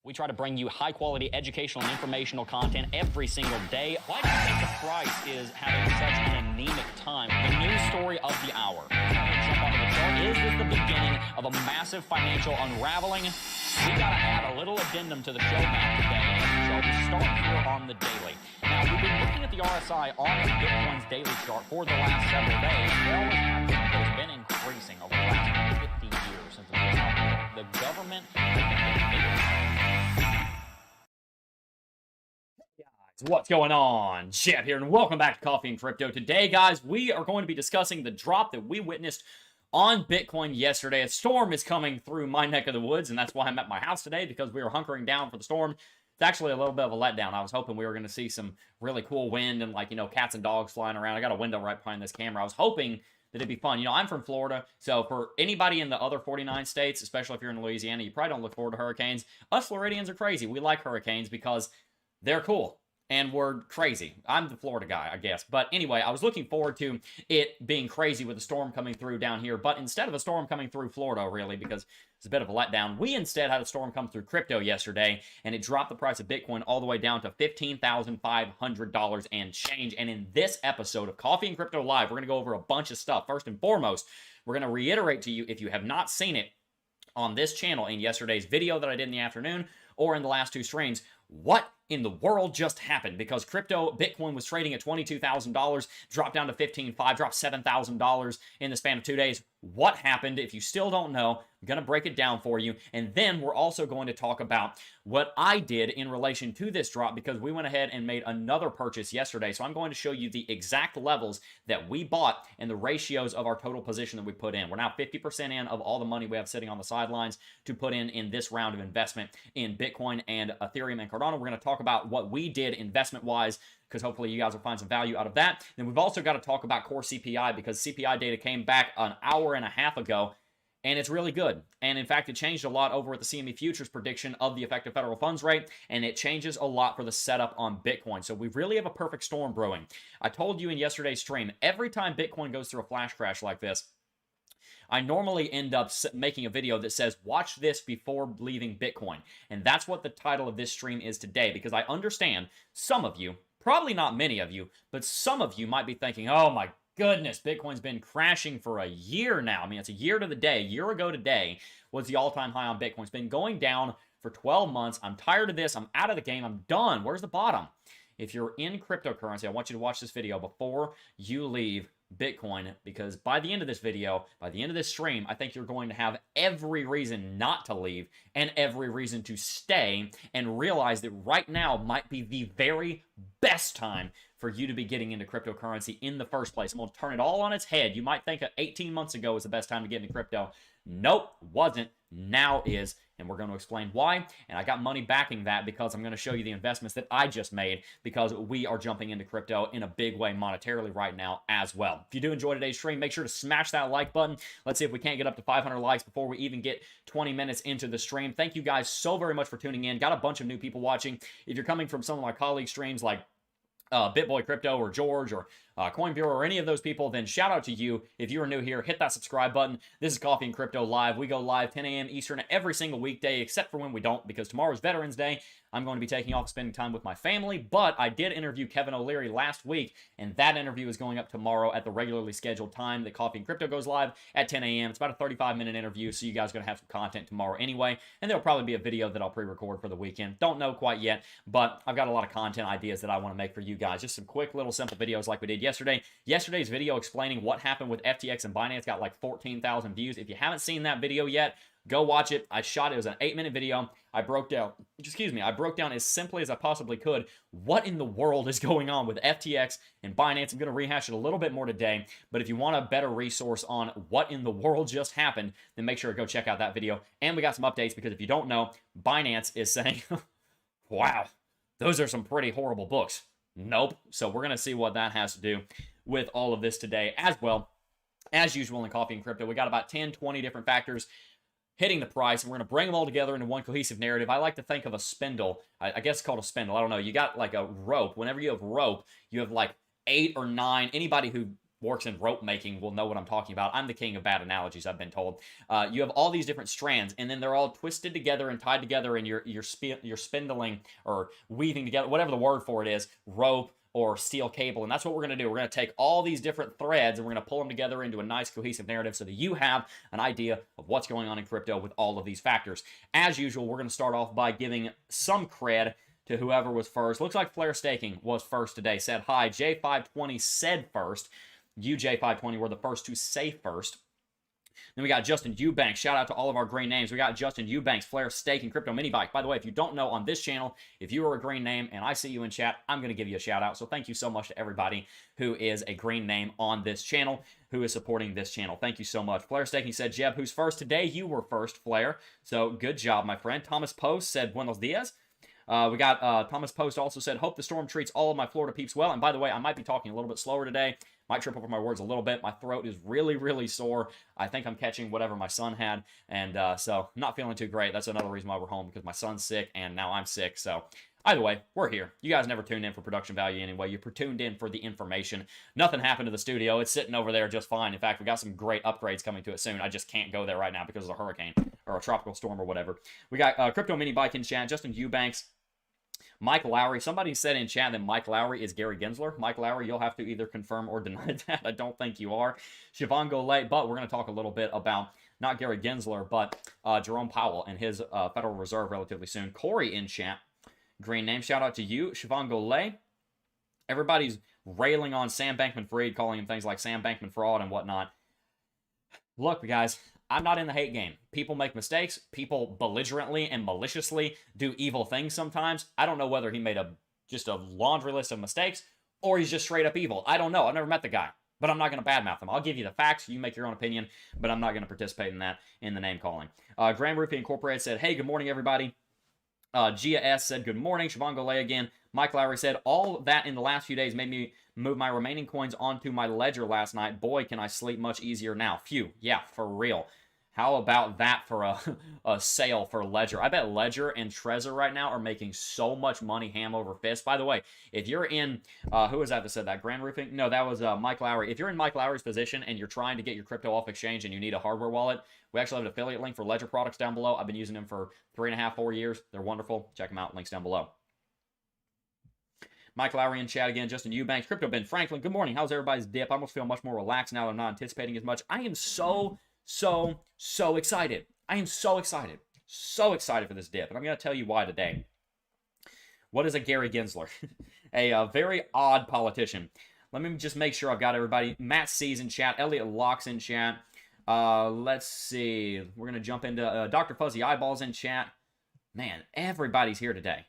We try to bring you high-quality educational and informational content every single day. Why do you think the price is having such an anemic time? The news story of the hour. Jump onto the chart. Is this the beginning of a massive financial unraveling? We got to add a little addendum to the show map today. So we start here on the daily. Now, we've been looking at the RSI on Bitcoin's daily chart for the last several days. Well, it's been increasing over the last 50 years since the government. What's going on? Jebb here, and welcome back to Coffee and Crypto. Today, guys, we are going to be discussing the drop that we witnessed on Bitcoin yesterday. A storm is coming through my neck of the woods, and that's why I'm at my house today, because we were hunkering down for the storm. It's actually a little bit of a letdown. I was hoping we were going to see some really cool wind and, like, you know, cats and dogs flying around. I got a window right behind this camera. I was hoping that it'd be fun. You know, I'm from Florida, so for anybody in the other 49 states, especially if you're in Louisiana, you probably don't look forward to hurricanes. Us Floridians are crazy. We like hurricanes because they're cool. And we're crazy. I'm the Florida guy, I guess. But anyway, I was looking forward to it being crazy with a storm coming through down here. But instead of a storm coming through Florida, really, because it's a bit of a letdown, we instead had a storm come through crypto yesterday, and it dropped the price of Bitcoin all the way down to $15,500 and change. And in this episode of Coffee and Crypto Live, we're going to go over a bunch of stuff. First and foremost, we're going to reiterate to you, if you have not seen it on this channel in yesterday's video that I did in the afternoon or in the last two streams, what in the world just happened? Because crypto, Bitcoin was trading at $22,000, dropped down to $15,500, dropped $7,000 in the span of 2 days. What happened? If you still don't know, I'm going to break it down for you. And then we're also going to talk about what I did in relation to this drop, because we went ahead and made another purchase yesterday. So I'm going to show you the exact levels that we bought and the ratios of our total position that we put in. We're now 50% in of all the money we have sitting on the sidelines to put in this round of investment in Bitcoin and Ethereum and Cardano. We're going to talk about what we did investment-wise, because hopefully you guys will find some value out of that. Then we've also got to talk about core CPI, because CPI data came back an hour and a half ago, and it's really good. And in fact, it changed a lot over at the CME Futures prediction of the effective federal funds rate, and it changes a lot for the setup on Bitcoin. So we really have a perfect storm brewing. I told you in yesterday's stream, every time Bitcoin goes through a flash crash like this, I normally end up making a video that says, watch this before leaving Bitcoin. And that's what the title of this stream is today, because I understand some of you, probably not many of you, but some of you might be thinking, oh my goodness, Bitcoin's been crashing for a year now. I mean, it's a year to the day. A year ago today was the all-time high on Bitcoin. It's been going down for 12 months. I'm tired of this. I'm out of the game. I'm done. Where's the bottom? If you're in cryptocurrency, I want you to watch this video before you leave Bitcoin, because by the end of this video, by the end of this stream, I think you're going to have every reason not to leave and every reason to stay, and realize that right now might be the very best time for you to be getting into cryptocurrency in the first place. I'm going to turn it all on its head. You might think 18 months ago was the best time to get into crypto. Nope, wasn't. Now is. And we're going to explain why. And I got money backing that, because I'm going to show you the investments that I just made, because we are jumping into crypto in a big way monetarily right now as well. If you do enjoy today's stream, make sure to smash that like button. Let's see if we can't get up to 500 likes before we even get 20 minutes into the stream. Thank you guys so very much for tuning in. Got a bunch of new people watching. If you're coming from some of my colleague streams like BitBoy Crypto or George or Coin Bureau or any of those people, then shout out to you. If you are new here, hit that subscribe button. This is Coffee and Crypto Live. We go live 10 a.m. Eastern every single weekday, except for when we don't, because tomorrow's Veterans Day. I'm going to be taking off spending time with my family, but I did interview Kevin O'Leary last week, and that interview is going up tomorrow at the regularly scheduled time that Coffee and Crypto goes live at 10 a.m. It's about a 35-minute interview, so you guys are going to have some content tomorrow anyway, and there'll probably be a video that I'll pre-record for the weekend. Don't know quite yet, but I've got a lot of content ideas that I want to make for you guys. Just some quick little simple videos like we did yesterday. Yesterday's video explaining what happened with FTX and Binance got like 14,000 views. If you haven't seen that video yet, go watch it. I shot it. It was an 8-minute video. I broke down as simply as I possibly could what in the world is going on with FTX and Binance. I'm going to rehash it a little bit more today, but if you want a better resource on what in the world just happened, then make sure to go check out that video. And we got some updates, because if you don't know, Binance is saying, wow, those are some pretty horrible books. Nope. So we're going to see what that has to do with all of this today as well. As usual in Coffee and Crypto, we got about 10, 20 different factors hitting the price, and we're going to bring them all together into one cohesive narrative. I like to think of a spindle. I guess it's called a spindle. I don't know. You got like a rope. Whenever you have rope, you have like 8 or 9. Anybody who works in rope making will know what I'm talking about. I'm the king of bad analogies, I've been told. You have all these different strands, and then they're all twisted together and tied together, and you're spindling or weaving together, whatever the word for it is, rope or steel cable. And that's what we're going to do. We're going to take all these different threads and we're going to pull them together into a nice cohesive narrative so that you have an idea of what's going on in crypto with all of these factors. As usual, we're going to start off by giving some cred to whoever was first. Looks like Flare Staking was first today. Said hi. J520 said first. You, J520, were the first to say first. Then we got Justin Eubanks. Shout out to all of our green names. We got Justin Eubanks, Flare Staking, Crypto Mini Bike. By the way, if you don't know, on this channel, if you are a green name and I see you in chat, I'm going to give you a shout out. So thank you so much to everybody who is a green name on this channel, who is supporting this channel. Thank you so much. Flare Staking said, Jebb, who's first today? You were first, Flare. So good job, my friend. Thomas Post said, Buenos dias. We got Thomas Post also said, hope the storm treats all of my Florida peeps well. And by the way, I might be talking a little bit slower today. Might trip over my words a little bit. My throat is really, really sore. I think I'm catching whatever my son had. And so I'm not feeling too great. That's another reason why we're home, because my son's sick and now I'm sick. So either way, we're here. You guys never tuned in for production value anyway. You're tuned in for the information. Nothing happened to the studio. It's sitting over there just fine. In fact, we got some great upgrades coming to it soon. I just can't go there right now because of a hurricane or a tropical storm or whatever. We got Crypto Mini Bike in chat. Justin Eubanks. Mike Lowry. Somebody said in chat that Mike Lowry is Gary Gensler. Mike Lowry, you'll have to either confirm or deny that. I don't think you are. Siobhan Golay, but we're going to talk a little bit about not Gary Gensler, but Jerome Powell and his Federal Reserve relatively soon. Corey in chat. Green name. Shout out to you. Siobhan Golay. Everybody's railing on Sam Bankman-Fried, calling him things like Sam Bankman fraud and whatnot. Look, guys, I'm not in the hate game. People make mistakes. People belligerently and maliciously do evil things sometimes. I don't know whether he made just a laundry list of mistakes or he's just straight up evil. I don't know. I've never met the guy, but I'm not going to badmouth him. I'll give you the facts. You make your own opinion, but I'm not going to participate in that in the name calling. Grand Roofing Incorporated said, hey, good morning, everybody. Gia S said, good morning. Siobhan Golay again. Mike Lowry said, all that in the last few days made me move my remaining coins onto my ledger last night. Boy, can I sleep much easier now. Phew. Yeah, for real. How about that for a sale for Ledger? I bet Ledger and Trezor right now are making so much money ham over fist. By the way, if you're in, who was that said that? Grand Roofing? No, that was Mike Lowry. If you're in Mike Lowry's position and you're trying to get your crypto off exchange and you need a hardware wallet, we actually have an affiliate link for Ledger products down below. I've been using them for 3.5, 4 years. They're wonderful. Check them out. Links down below. Mike Lowry in chat again. Justin Eubanks. Crypto Ben Franklin. Good morning. How's everybody's dip? I almost feel much more relaxed now that I'm not anticipating as much. I am so excited. I am so excited. So excited for this dip. And I'm going to tell you why today. What is a Gary Gensler? a very odd politician. Let me just make sure I've got everybody. Matt C's in chat. Elliot Locke's in chat. Let's see. We're going to jump into Dr. Fuzzy Eyeballs in chat. Man, everybody's here today.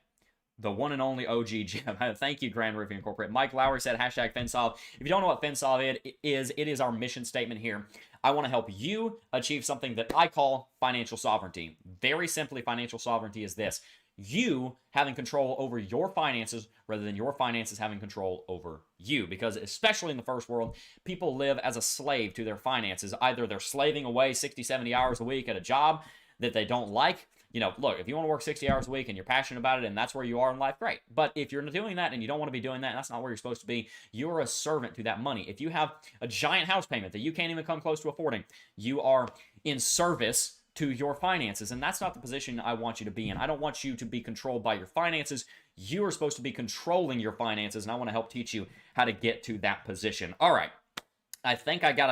The one and only OG Jebb. Thank you, Grand Roofing Incorporated. Mike Lowry said, hashtag FinSolve. If you don't know what FinSolve is, it is our mission statement here. I want to help you achieve something that I call financial sovereignty. Very simply, financial sovereignty is this. You having control over your finances rather than your finances having control over you. Because especially in the first world, people live as a slave to their finances. Either they're slaving away 60, 70 hours a week at a job that they don't like. You know, look, if you want to work 60 hours a week and you're passionate about it and that's where you are in life, great. But if you're doing that and you don't want to be doing that, and that's not where you're supposed to be, you're a servant to that money. If you have a giant house payment that you can't even come close to affording, you are in service to your finances. And that's not the position I want you to be in. I don't want you to be controlled by your finances. You are supposed to be controlling your finances, and I want to help teach you how to get to that position. All right. I think I gave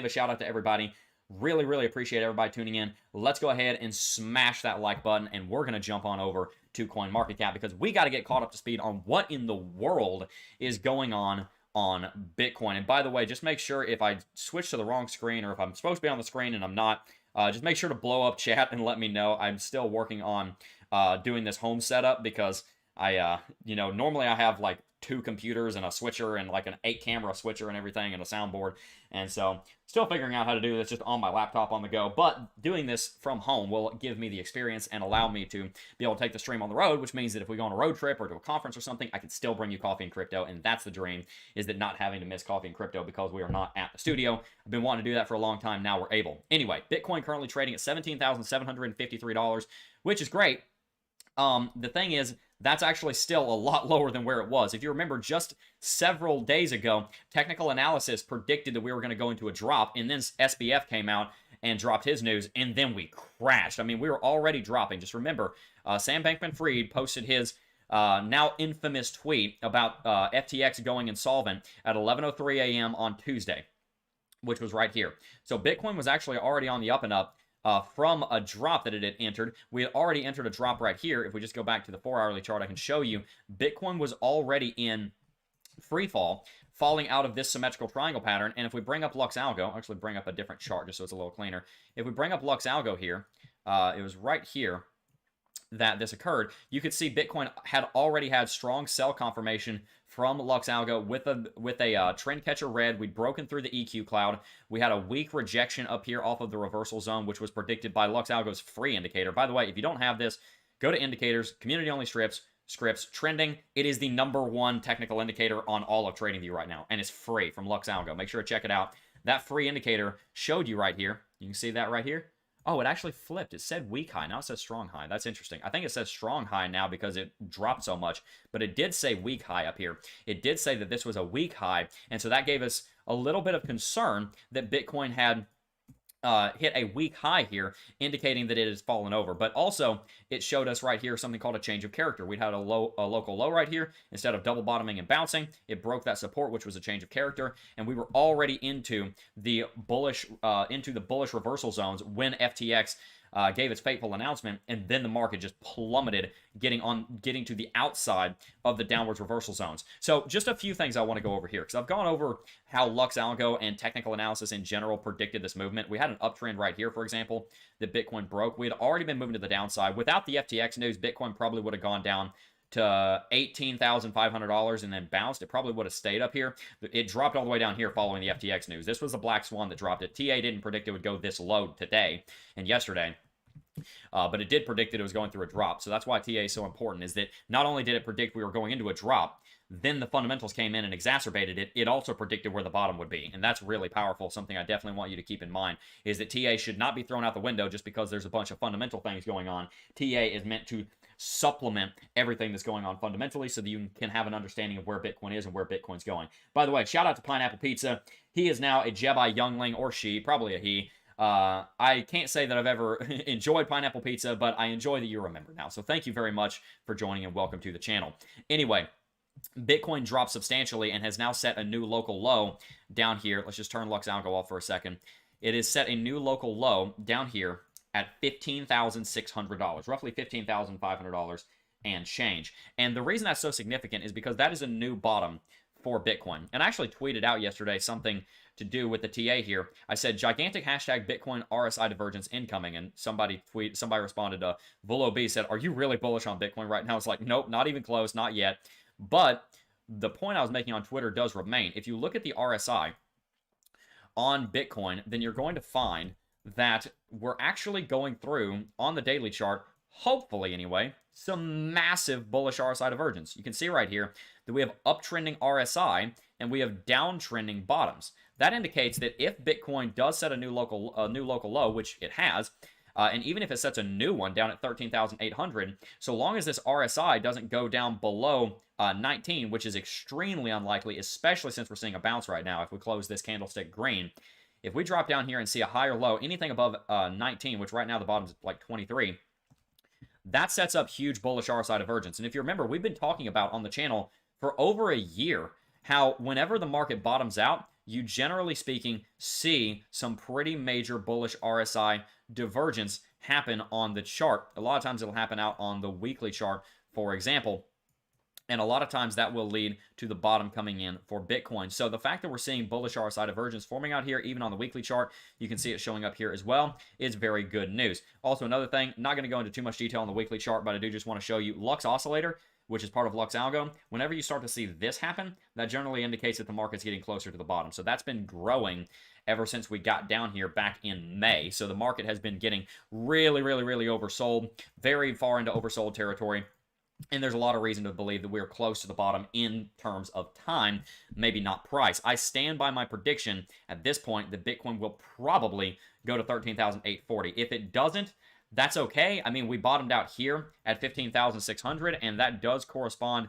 a shout out to everybody. Really, really appreciate everybody tuning in. Let's go ahead and smash that like button, and we're going to jump on over to CoinMarketCap because we got to get caught up to speed on what in the world is going on Bitcoin. And by the way, just make sure if I switch to the wrong screen or if I'm supposed to be on the screen and I'm not, just make sure to blow up chat and let me know. I'm still working on doing this home setup because Normally I have like 2 computers and a switcher and like an 8 camera switcher and everything and a soundboard. And so still figuring out how to do this just on my laptop on the go. But doing this from home will give me the experience and allow me to be able to take the stream on the road, which means that if we go on a road trip or to a conference or something, I can still bring you Coffee and Crypto. And that's the dream, is that not having to miss Coffee and Crypto because we are not at the studio. I've been wanting to do that for a long time. Now we're able. Anyway, Bitcoin currently trading at $17,753, which is great. The thing is, that's actually still a lot lower than where it was. If you remember, just several days ago, technical analysis predicted that we were going to go into a drop, and then SBF came out and dropped his news, and then we crashed. I mean, we were already dropping. Just remember, Sam Bankman-Fried posted his now infamous tweet about FTX going insolvent at 11:03 a.m. on Tuesday, which was right here. So Bitcoin was actually already on the up and up. From a drop that it had entered. We had already entered a drop right here. If we just go back to the 4-hourly chart, I can show you Bitcoin was already in free fall, falling out of this symmetrical triangle pattern. And if we bring up Lux Algo, I'll actually bring up a different chart just so it's a little cleaner. If we bring up Lux Algo here, it was right here that this occurred. You could see Bitcoin had already had strong sell confirmation from Lux Algo with a trend catcher red. We'd broken through the EQ cloud. We had a weak rejection up here off of the reversal zone, which was predicted by Lux Algo's free indicator. By the way, if you don't have this, go to indicators, community only scripts, trending. It is the #1 technical indicator on all of TradingView right now, and it's free from Lux Algo. Make sure to check it out. That free indicator showed you right here. You can see that right here. Oh, it actually flipped. It said weak high. Now it says strong high. That's interesting. I think it says strong high now because it dropped so much. But it did say weak high up here. It did say that this was a weak high. And so that gave us a little bit of concern that Bitcoin had hit a weak high here, indicating that it has fallen over. But also, it showed us right here something called a change of character. We'd had a local low right here. Instead of double bottoming and bouncing, it broke that support, which was a change of character. And we were already into the bullish reversal zones when FTX gave its fateful announcement, and then the market just plummeted, getting to the outside of the downwards reversal zones. So just a few things I want to go over here, because I've gone over how Lux Algo and technical analysis in general predicted this movement. We had an uptrend right here, for example, that Bitcoin broke. We had already been moving to the downside. Without the FTX news, Bitcoin probably would have gone down to $18,500 and then bounced. It probably would have stayed up here. It dropped all the way down here following the FTX news. This was the black swan that dropped it. TA didn't predict it would go this low today and yesterday. But it did predict that it was going through a drop. So that's why TA is so important, is that not only did it predict we were going into a drop, then the fundamentals came in and exacerbated it. It also predicted where the bottom would be. And that's really powerful. Something I definitely want you to keep in mind is that TA should not be thrown out the window just because there's a bunch of fundamental things going on. TA is meant to supplement everything that's going on fundamentally so that you can have an understanding of where Bitcoin is and where Bitcoin's going. By the way, shout out to Pineapple Pizza. He is now a Jebb youngling, or she, probably a he. I can't say that I've ever enjoyed pineapple pizza, but I enjoy that you remember now. So thank you very much for joining and welcome to the channel. Anyway, Bitcoin dropped substantially and has now set a new local low down here. Let's just turn Lux Algo off for a second. It has set a new local low down here at $15,600, roughly $15,500 and change. And the reason that's so significant is because that is a new bottom for Bitcoin. And I actually tweeted out yesterday something to do with the TA here. I said gigantic hashtag Bitcoin RSI divergence incoming, and somebody responded to Volo B said, "Are you really bullish on Bitcoin right now?" It's like, nope, not even close, not yet. But the point I was making on Twitter does remain. If you look at the RSI on Bitcoin, then you're going to find that we're actually going through on the daily chart, hopefully anyway, some massive bullish RSI divergence. You can see right here that we have uptrending RSI and we have downtrending bottoms. That indicates that if Bitcoin does set a new local low, which it has, and even if it sets a new one down at 13,800, so long as this RSI doesn't go down below 19, which is extremely unlikely, especially since we're seeing a bounce right now. If we close this candlestick green, if we drop down here and see a higher low, anything above 19, which right now the bottom's like 23, that sets up huge bullish RSI divergence. And if you remember, we've been talking about on the channel for over a year how whenever the market bottoms out, you generally speaking see some pretty major bullish RSI divergence happen on the chart. A lot of times it'll happen out on the weekly chart, for example. And a lot of times that will lead to the bottom coming in for Bitcoin. So the fact that we're seeing bullish RSI divergence forming out here, even on the weekly chart, you can see it showing up here as well, is very good news. Also, another thing, not going to go into too much detail on the weekly chart, but I do just want to show you Lux Oscillator. which is part of Lux Algo, whenever you start to see this happen, that generally indicates that the market's getting closer to the bottom. So that's been growing ever since we got down here back in May. So the market has been getting really, really, really oversold, very far into oversold territory. And there's a lot of reason to believe that we're close to the bottom in terms of time, maybe not price. I stand by my prediction at this point that Bitcoin will probably go to 13,840. If it doesn't, that's okay. I mean, we bottomed out here at 15,600, and that does correspond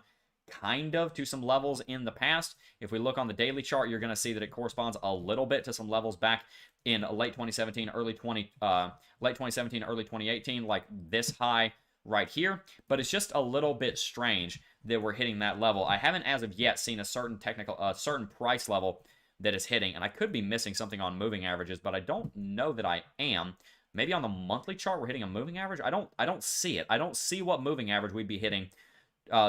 kind of to some levels in the past. If we look on the daily chart, you're going to see that it corresponds a little bit to some levels back in late 2017, early 2018, like this high right here, but it's just a little bit strange that we're hitting that level. I haven't as of yet seen a certain certain price level that is hitting, and I could be missing something on moving averages, but I don't know that I am. Maybe on the monthly chart we're hitting a moving average. I don't see it. I don't see what moving average we'd be hitting,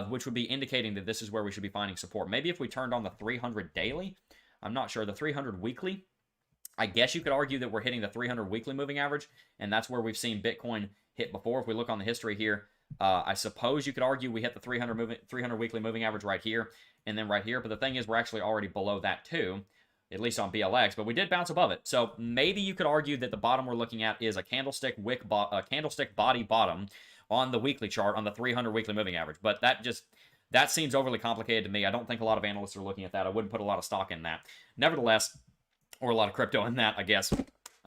which would be indicating that this is where we should be finding support. Maybe if we turned on the 300 daily, I'm not sure. The 300 weekly, I guess you could argue that we're hitting the 300 weekly moving average, and that's where we've seen Bitcoin hit before. If we look on the history here, I suppose you could argue we hit the 300 weekly moving average right here and then right here. But the thing is, we're actually already below that too, at least on BLX. But we did bounce above it, so maybe you could argue that the bottom we're looking at is a candlestick body bottom on the weekly chart on the 300 weekly moving average. But that seems overly complicated to me. I don't think a lot of analysts are looking at that. I wouldn't put a lot of stock in that. Nevertheless, or a lot of crypto in that, I guess.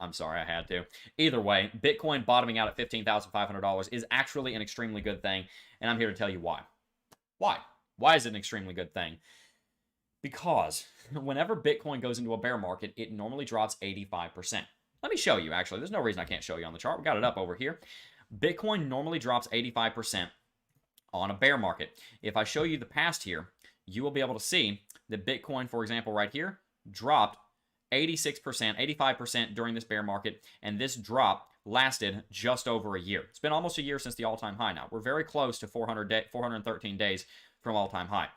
I'm sorry, I had to. Either way, Bitcoin bottoming out at $15,500 is actually an extremely good thing, and I'm here to tell you why. Why? Why is it an extremely good thing? Because whenever Bitcoin goes into a bear market, it normally drops 85%. Let me show you, actually. There's no reason I can't show you on the chart. We got it up over here. Bitcoin normally drops 85% on a bear market. If I show you the past here, you will be able to see that Bitcoin, for example, right here, dropped 86%, 85% during this bear market, and this drop lasted just over a year. It's been almost a year since the all-time high now. We're very close to 413 days from all-time high.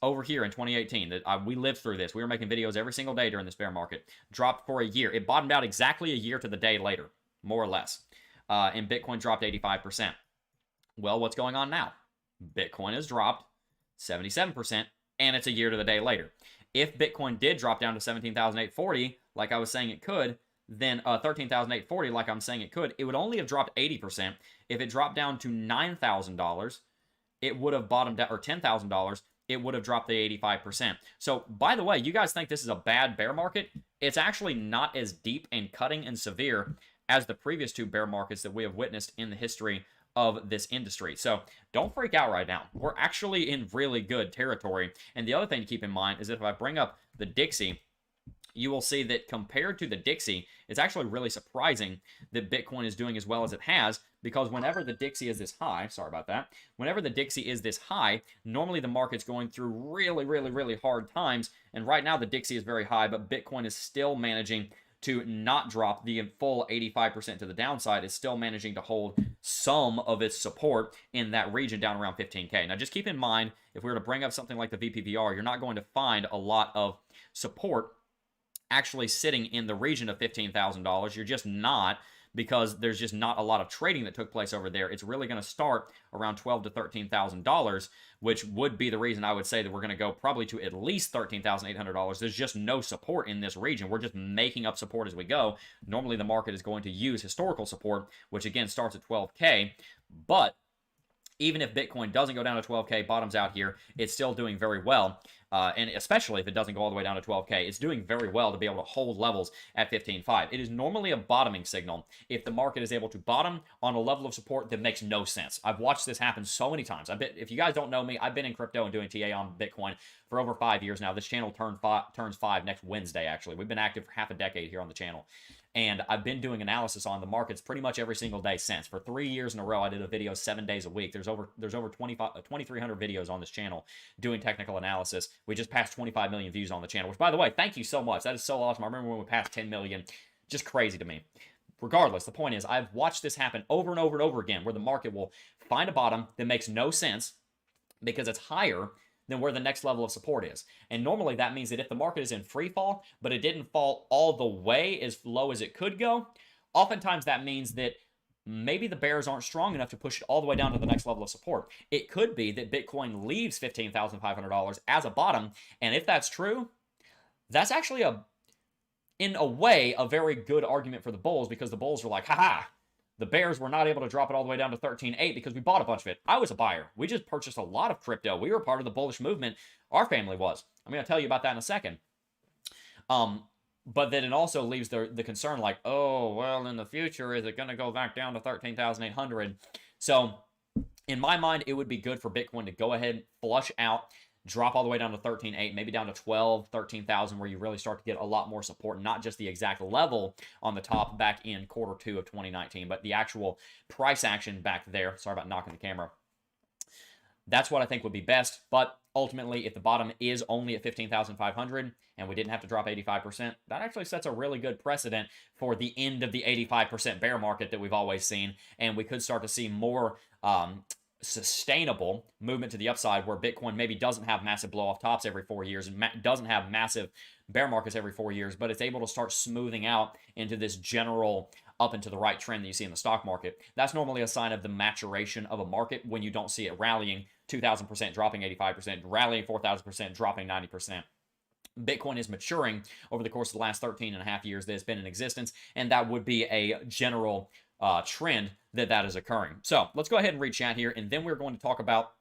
Over here in 2018, we lived through this. We were making videos every single day during this bear market. Dropped for a year. It bottomed out exactly a year to the day later, more or less. And Bitcoin dropped 85%. Well, what's going on now? Bitcoin has dropped 77%, and it's a year to the day later. If Bitcoin did drop down to 17,840, like I was saying it could, then 13,840, like I'm saying it could, it would only have dropped 80%. If it dropped down to $9,000, it would have bottomed out, or $10,000, it would have dropped the 85%. So, by the way, you guys think this is a bad bear market? It's actually not as deep and cutting and severe as the previous two bear markets that we have witnessed in the history of this industry. So don't freak out right now. We're actually in really good territory. And the other thing to keep in mind is that if I bring up the Dixie, you will see that compared to the Dixie, it's actually really surprising that Bitcoin is doing as well as it has, because whenever the Dixie is this high, sorry about that, whenever the Dixie is this high, normally the market's going through really, really, really hard times. And right now the Dixie is very high, but Bitcoin is still managing to not drop the full 85% to the downside. Is still managing to hold some of its support in that region down around 15K. Now, just keep in mind, if we were to bring up something like the VPVR, you're not going to find a lot of support actually sitting in the region of $15,000. You're just not, because there's just not a lot of trading that took place over there. It's really going to start around $12,000 to $13,000, which would be the reason I would say that we're going to go probably to at least $13,800. There's just no support in this region. We're just making up support as we go. Normally, the market is going to use historical support, which again starts at 12K, but even if Bitcoin doesn't go down to 12K, bottoms out here, it's still doing very well. And especially if it doesn't go all the way down to 12K, it's doing very well to be able to hold levels at 15.5. It is normally a bottoming signal if the market is able to bottom on a level of support that makes no sense. I've watched this happen so many times. If you guys don't know me, I've been in crypto and doing TA on Bitcoin for over 5 years now. This channel turns 5 next Wednesday, actually. We've been active for half a decade here on the channel. And I've been doing analysis on the markets pretty much every single day since. For 3 years in a row, I did a video 7 days a week. There's over 2,300 videos on this channel doing technical analysis. We just passed 25 million views on the channel, which, by the way, thank you so much. That is so awesome. I remember when we passed 10 million. Just crazy to me. Regardless, the point is, I've watched this happen over and over and over again, where the market will find a bottom that makes no sense because it's higher than where the next level of support is. And normally that means that if the market is in free fall, but it didn't fall all the way as low as it could go, oftentimes that means that maybe the bears aren't strong enough to push it all the way down to the next level of support. It could be that Bitcoin leaves $15,500 as a bottom, and if that's true, that's actually in a way, a very good argument for the bulls, because the bulls were like, haha, the bears were not able to drop it all the way down to 13.8 because we bought a bunch of it. I was a buyer. We just purchased a lot of crypto. We were part of the bullish movement. Our family was. I'm going to tell you about that in a second. But then it also leaves the concern like, oh, well, in the future, is it going to go back down to 13,800? So in my mind, it would be good for Bitcoin to go ahead, flush out, drop all the way down to 13.8, maybe down to 12, 13,000, where you really start to get a lot more support, not just the exact level on the top back in Q2 of 2019, but the actual price action back there. Sorry about knocking the camera. That's what I think would be best. But ultimately, if the bottom is only at 15,500 and we didn't have to drop 85%, that actually sets a really good precedent for the end of the 85% bear market that we've always seen. And we could start to see more sustainable movement to the upside, where Bitcoin maybe doesn't have massive blow off tops every 4 years and doesn't have massive bear markets every 4 years, but it's able to start smoothing out into this general up and to the right trend that you see in the stock market. That's normally a sign of the maturation of a market, when you don't see it rallying 2,000%, dropping 85%, rallying 4,000%, dropping 90%. Bitcoin is maturing over the course of the last 13 and a half years that it's been in existence, and that would be a general trend that is occurring. So let's go ahead and read chat here, and then we're going to talk about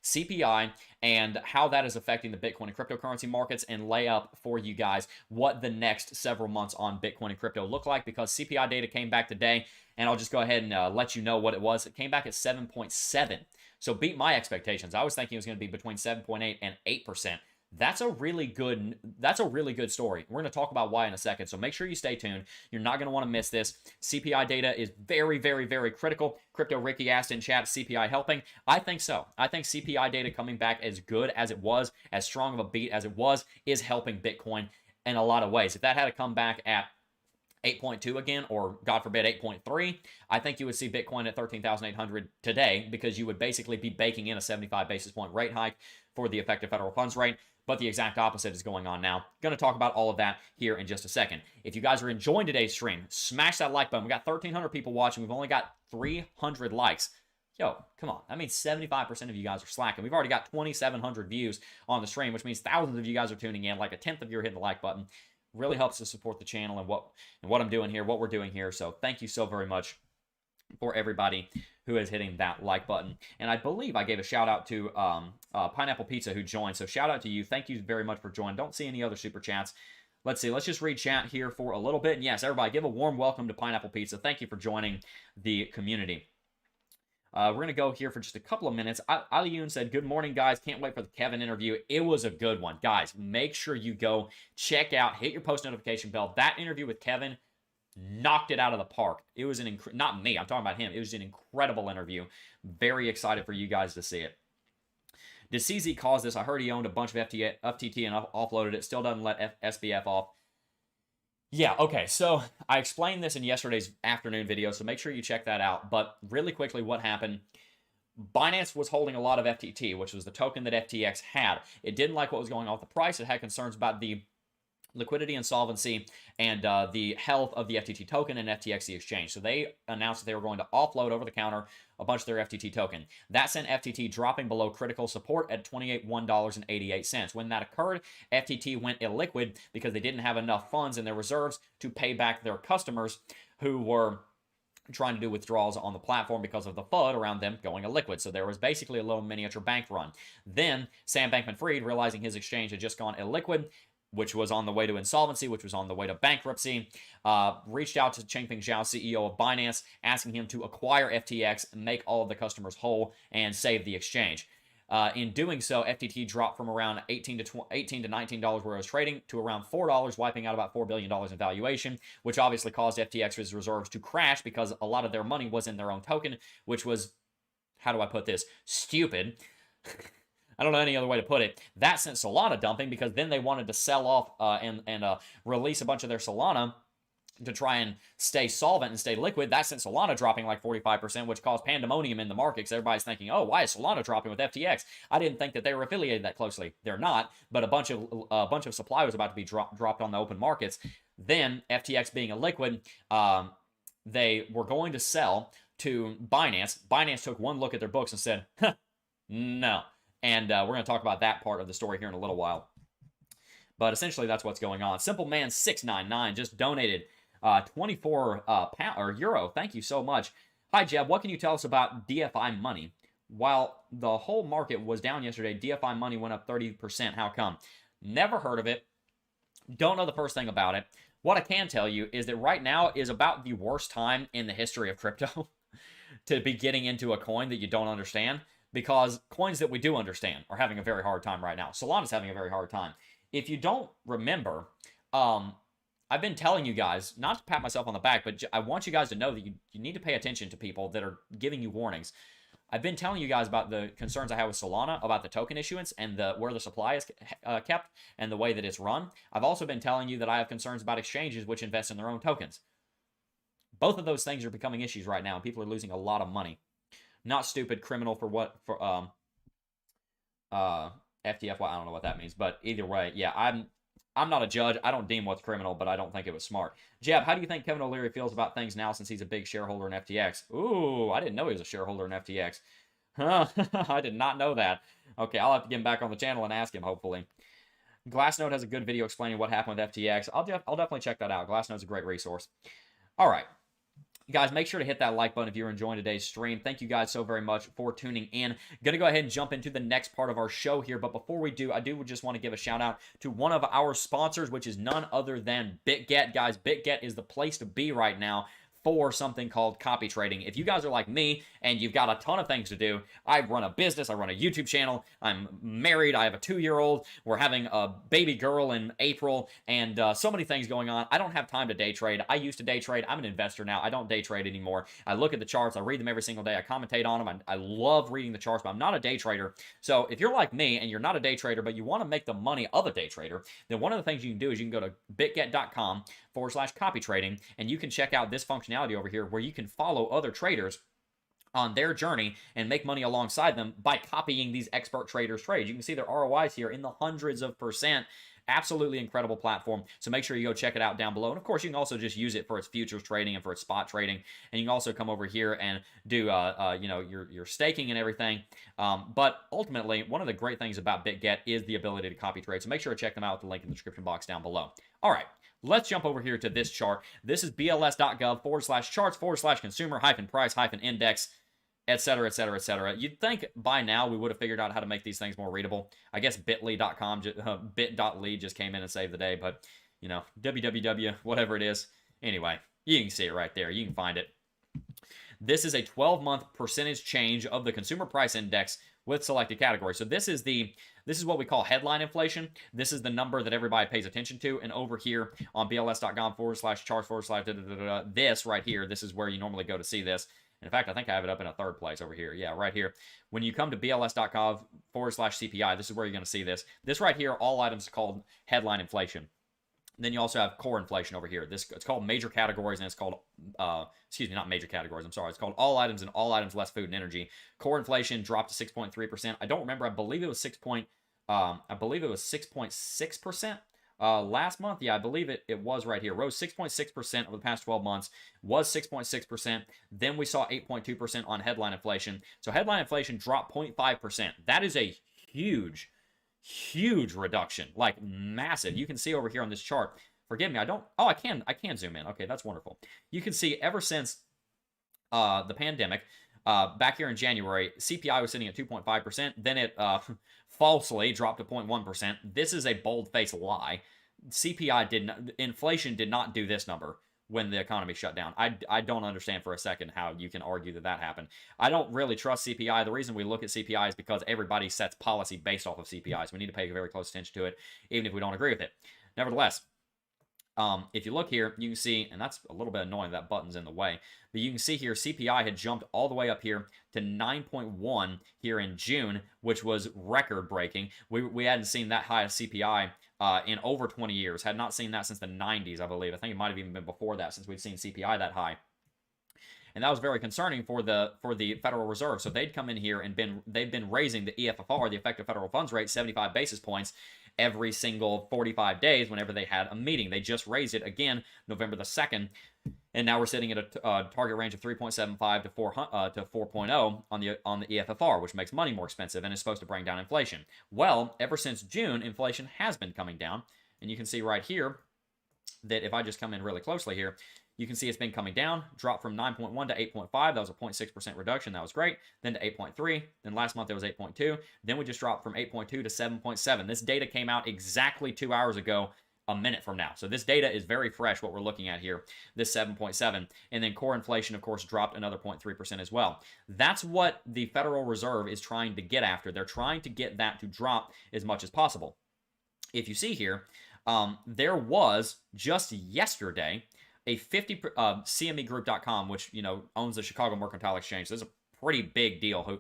CPI and how that is affecting the Bitcoin and cryptocurrency markets, and lay up for you guys what the next several months on Bitcoin and crypto look like, because CPI data came back today, and I'll just go ahead and let you know what it was. It came back at 7.7, so beat my expectations. I was thinking it was going to be between 7.8 and 8%. That's a really good story. We're going to talk about why in a second, so make sure you stay tuned. You're not going to want to miss this. CPI data is very, very, very critical. Crypto Ricky asked in chat, CPI helping? I think so. I think CPI data coming back as good as it was, as strong of a beat as it was, is helping Bitcoin in a lot of ways. If that had to come back at 8.2 again, or God forbid 8.3, I think you would see Bitcoin at 13,800 today, because you would basically be baking in a 75 basis point rate hike for the effective federal funds rate. But the exact opposite is going on now. Going to talk about all of that here in just a second. If you guys are enjoying today's stream, smash that like button. We got 1,300 people watching. We've only got 300 likes. Yo, come on. That means 75% of you guys are slacking. We've already got 2,700 views on the stream, which means thousands of you guys are tuning in. Like a tenth of you are hitting the like button. Really helps to support the channel and what I'm doing here, what we're doing here. So thank you so very much for everybody who is hitting that like button. And I believe I gave a shout out to Pineapple Pizza, who joined. So shout out to you. Thank you very much for joining. Don't see any other super chats. Let's see. Let's just read chat here for a little bit. And yes, everybody, give a warm welcome to Pineapple Pizza. Thank you for joining the community. We're going to go here for just a couple of minutes. Ali Yoon said, good morning, guys. Can't wait for the Kevin interview. It was a good one. Guys, make sure you go check out, hit your post notification bell. That interview with Kevin knocked it out of the park. It was not me, I'm talking about him. It was an incredible interview. Very excited for you guys to see it. Did CZ cause this? I heard he owned a bunch of FTT and offloaded it. Still doesn't let SBF off. Yeah, okay, so I explained this in yesterday's afternoon video, so make sure you check that out. But really quickly, what happened? Binance was holding a lot of FTT, which was the token that FTX had. It didn't like what was going on with the price. It had concerns about the liquidity and solvency and the health of the FTT token and FTX the exchange. So they announced that they were going to offload over the counter a bunch of their FTT token. That sent FTT dropping below critical support at $188. When that occurred, FTT went illiquid because they didn't have enough funds in their reserves to pay back their customers who were trying to do withdrawals on the platform because of the FUD around them going illiquid. So there was basically a little miniature bank run. Then Sam Bankman-Fried, realizing his exchange had just gone illiquid, which was on the way to insolvency, which was on the way to bankruptcy, reached out to Changpeng Zhao, CEO of Binance, asking him to acquire FTX and make all of the customers whole and save the exchange. In doing so, FTT dropped from around $18 to $19 where it was trading to around $4, wiping out about $4 billion in valuation, which obviously caused FTX's reserves to crash because a lot of their money was in their own token, which was, how do I put this, stupid. I don't know any other way to put it. That sent Solana dumping because then they wanted to sell off and release a bunch of their Solana to try and stay solvent and stay liquid. That sent Solana dropping like 45%, which caused pandemonium in the market because everybody's thinking, oh, why is Solana dropping with FTX? I didn't think that they were affiliated that closely. They're not, but a bunch of supply was about to be dropped on the open markets. Then FTX being a liquid, they were going to sell to Binance. Binance took one look at their books and said, huh, no. And we're going to talk about that part of the story here in a little while. But essentially, that's what's going on. Simple Man 699 just donated 24 pound or euro. Thank you so much. Hi, Jebb. What can you tell us about DFI money? While the whole market was down yesterday, DFI money went up 30%. How come? Never heard of it. Don't know the first thing about it. What I can tell you is that right now is about the worst time in the history of crypto to be getting into a coin that you don't understand, because coins that we do understand are having a very hard time right now. Solana's having a very hard time. If you don't remember, I've been telling you guys, not to pat myself on the back, but I want you guys to know that you need to pay attention to people that are giving you warnings. I've been telling you guys about the concerns I have with Solana, about the token issuance and where the supply is kept and the way that it's run. I've also been telling you that I have concerns about exchanges which invest in their own tokens. Both of those things are becoming issues right now, and people are losing a lot of money. Not stupid, criminal for what? For FTFY, I don't know what that means, but either way, yeah, I'm not a judge. I don't deem what's criminal, but I don't think it was smart. Jebb, how do you think Kevin O'Leary feels about things now since he's a big shareholder in FTX? Ooh, I didn't know he was a shareholder in FTX. Huh, I did not know that. Okay, I'll have to get him back on the channel and ask him, hopefully. Glassnode has a good video explaining what happened with FTX. I'll definitely check that out. Glassnode's a great resource. All right. Guys, make sure to hit that like button if you're enjoying today's stream. Thank you guys so very much for tuning in. Gonna go ahead and jump into the next part of our show here, but before we do, I do just want to give a shout out to one of our sponsors, which is none other than BitGet. Guys, BitGet is the place to be right now for something called copy trading. If you guys are like me and you've got a ton of things to do, I run a business, I run a YouTube channel, I'm married, I have a 2-year-old, we're having a baby girl in April, and so many things going on. I don't have time to day trade. I used to day trade. I'm an investor now. I don't day trade anymore. I look at the charts, I read them every single day, I commentate on them. I love reading the charts, but I'm not a day trader. So if you're like me and you're not a day trader, but you want to make the money of a day trader, then one of the things you can do is you can go to bitget.com/copy trading, and you can check out this functionality over here where you can follow other traders on their journey and make money alongside them by copying these expert traders' trades. You can see their ROIs here in the hundreds of %. Absolutely incredible platform. So make sure you go check it out down below. And of course, you can also just use it for its futures trading and for its spot trading. And you can also come over here and do your staking and everything. But ultimately, one of the great things about BitGet is the ability to copy trade. So make sure to check them out with the link in the description box down below. All right. Let's jump over here to this chart. This is bls.gov/charts/consumer-price-index, etc., etc., etc. You'd think by now we would have figured out how to make these things more readable. I guess bit.ly.com, bit.ly just came in and saved the day, but, you know, www, whatever it is. Anyway, you can see it right there. You can find it. This is a 12-month percentage change of the consumer price index with selected categories. So this is what we call headline inflation. This is the number that everybody pays attention to. And over here on bls.com/charts/ this right here, this is where you normally go to see this. In fact, I think I have it up in a third place over here. Yeah, right here. When you come to bls.gov/CPI, this is where you're going to see this. This right here, all items called headline inflation. Then you also have core inflation over here. It's called major categories, and it's called, excuse me, not major categories. I'm sorry. It's called all items and all items less food and energy. Core inflation dropped to 6.3%. I don't remember. I believe it was 6.6% last month. Yeah, I believe it was right here. Rose 6.6% over the past 12 months. Was 6.6%. Then we saw 8.2% on headline inflation. So headline inflation dropped 0.5%. That is a huge reduction, like massive. You can see over here on this chart. Forgive me, I can zoom in. Okay, that's wonderful. You can see ever since the pandemic, back here in January, CPI was sitting at 2.5%. Then it falsely dropped to 0.1%. This is a bold-faced lie. Inflation did not do this number when the economy shut down. I don't understand for a second how you can argue that happened. I don't really trust CPI. The reason we look at CPI is because everybody sets policy based off of CPI, so we need to pay very close attention to it, even if we don't agree with it. Nevertheless, if you look here, you can see, and that's a little bit annoying, that button's in the way, but you can see here CPI had jumped all the way up here to 9.1 here in June, which was record-breaking. We hadn't seen that high of CPI in over 20 years. Had not seen that since the 90s, I believe. I think it might have even been before that since we'd seen CPI that high. And that was very concerning for the Federal Reserve. So they'd come in here and they've been raising the EFFR, the effective federal funds rate, 75 basis points every single 45 days whenever they had a meeting. They just raised it again November the 2nd. And now we're sitting at a target range of 3.75 to 4.0 on the EFFR, which makes money more expensive and is supposed to bring down inflation. Well, ever since June, inflation has been coming down. And you can see right here that if I just come in really closely here, you can see it's been coming down, dropped from 9.1 to 8.5. That was a 0.6% reduction. That was great. Then to 8.3. Then last month it was 8.2. Then we just dropped from 8.2 to 7.7. This data came out exactly 2 hours ago, a minute from now. So this data is very fresh, what we're looking at here, this 7.7. And then core inflation, of course, dropped another 0.3% as well. That's what the Federal Reserve is trying to get after. They're trying to get that to drop as much as possible. If you see here, there was just yesterday a 50 CMEgroup.com, which owns the Chicago Mercantile Exchange. This is a pretty big deal.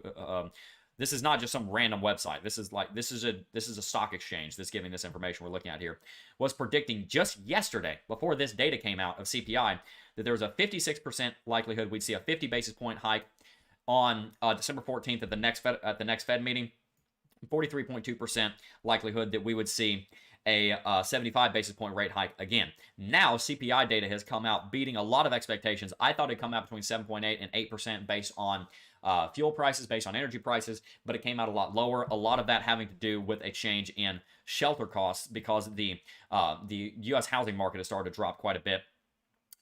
This is not just some random website. This is a stock exchange that's giving this information we're looking at here. Was predicting just yesterday, before this data came out of CPI, that there was a 56% likelihood we'd see a 50 basis point hike on December 14th at the next Fed meeting. 43.2% likelihood that we would see a 75 basis point rate hike again. Now, CPI data has come out beating a lot of expectations. I thought it'd come out between 7.8 and 8% based on fuel prices, based on energy prices, but it came out a lot lower. A lot of that having to do with a change in shelter costs because the U.S. housing market has started to drop quite a bit.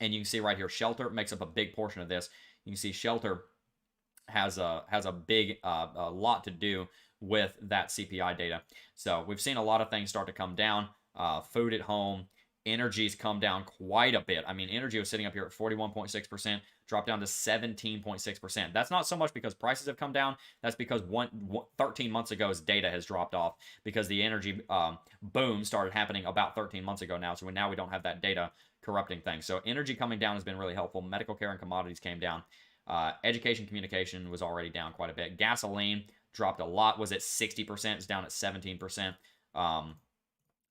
And you can see right here, shelter makes up a big portion of this. You can see shelter has a big lot to do with that CPI data. So we've seen a lot of things start to come down. Food at home, energy's come down quite a bit. I mean, energy was sitting up here at 41.6%, dropped down to 17.6%. That's not so much because prices have come down. That's because 13 months ago's data has dropped off because the energy boom started happening about 13 months ago now. So now we don't have that data corrupting things. So energy coming down has been really helpful. Medical care and commodities came down. Education communication was already down quite a bit. Gasoline dropped a lot, was at 60%, it's down at 17%.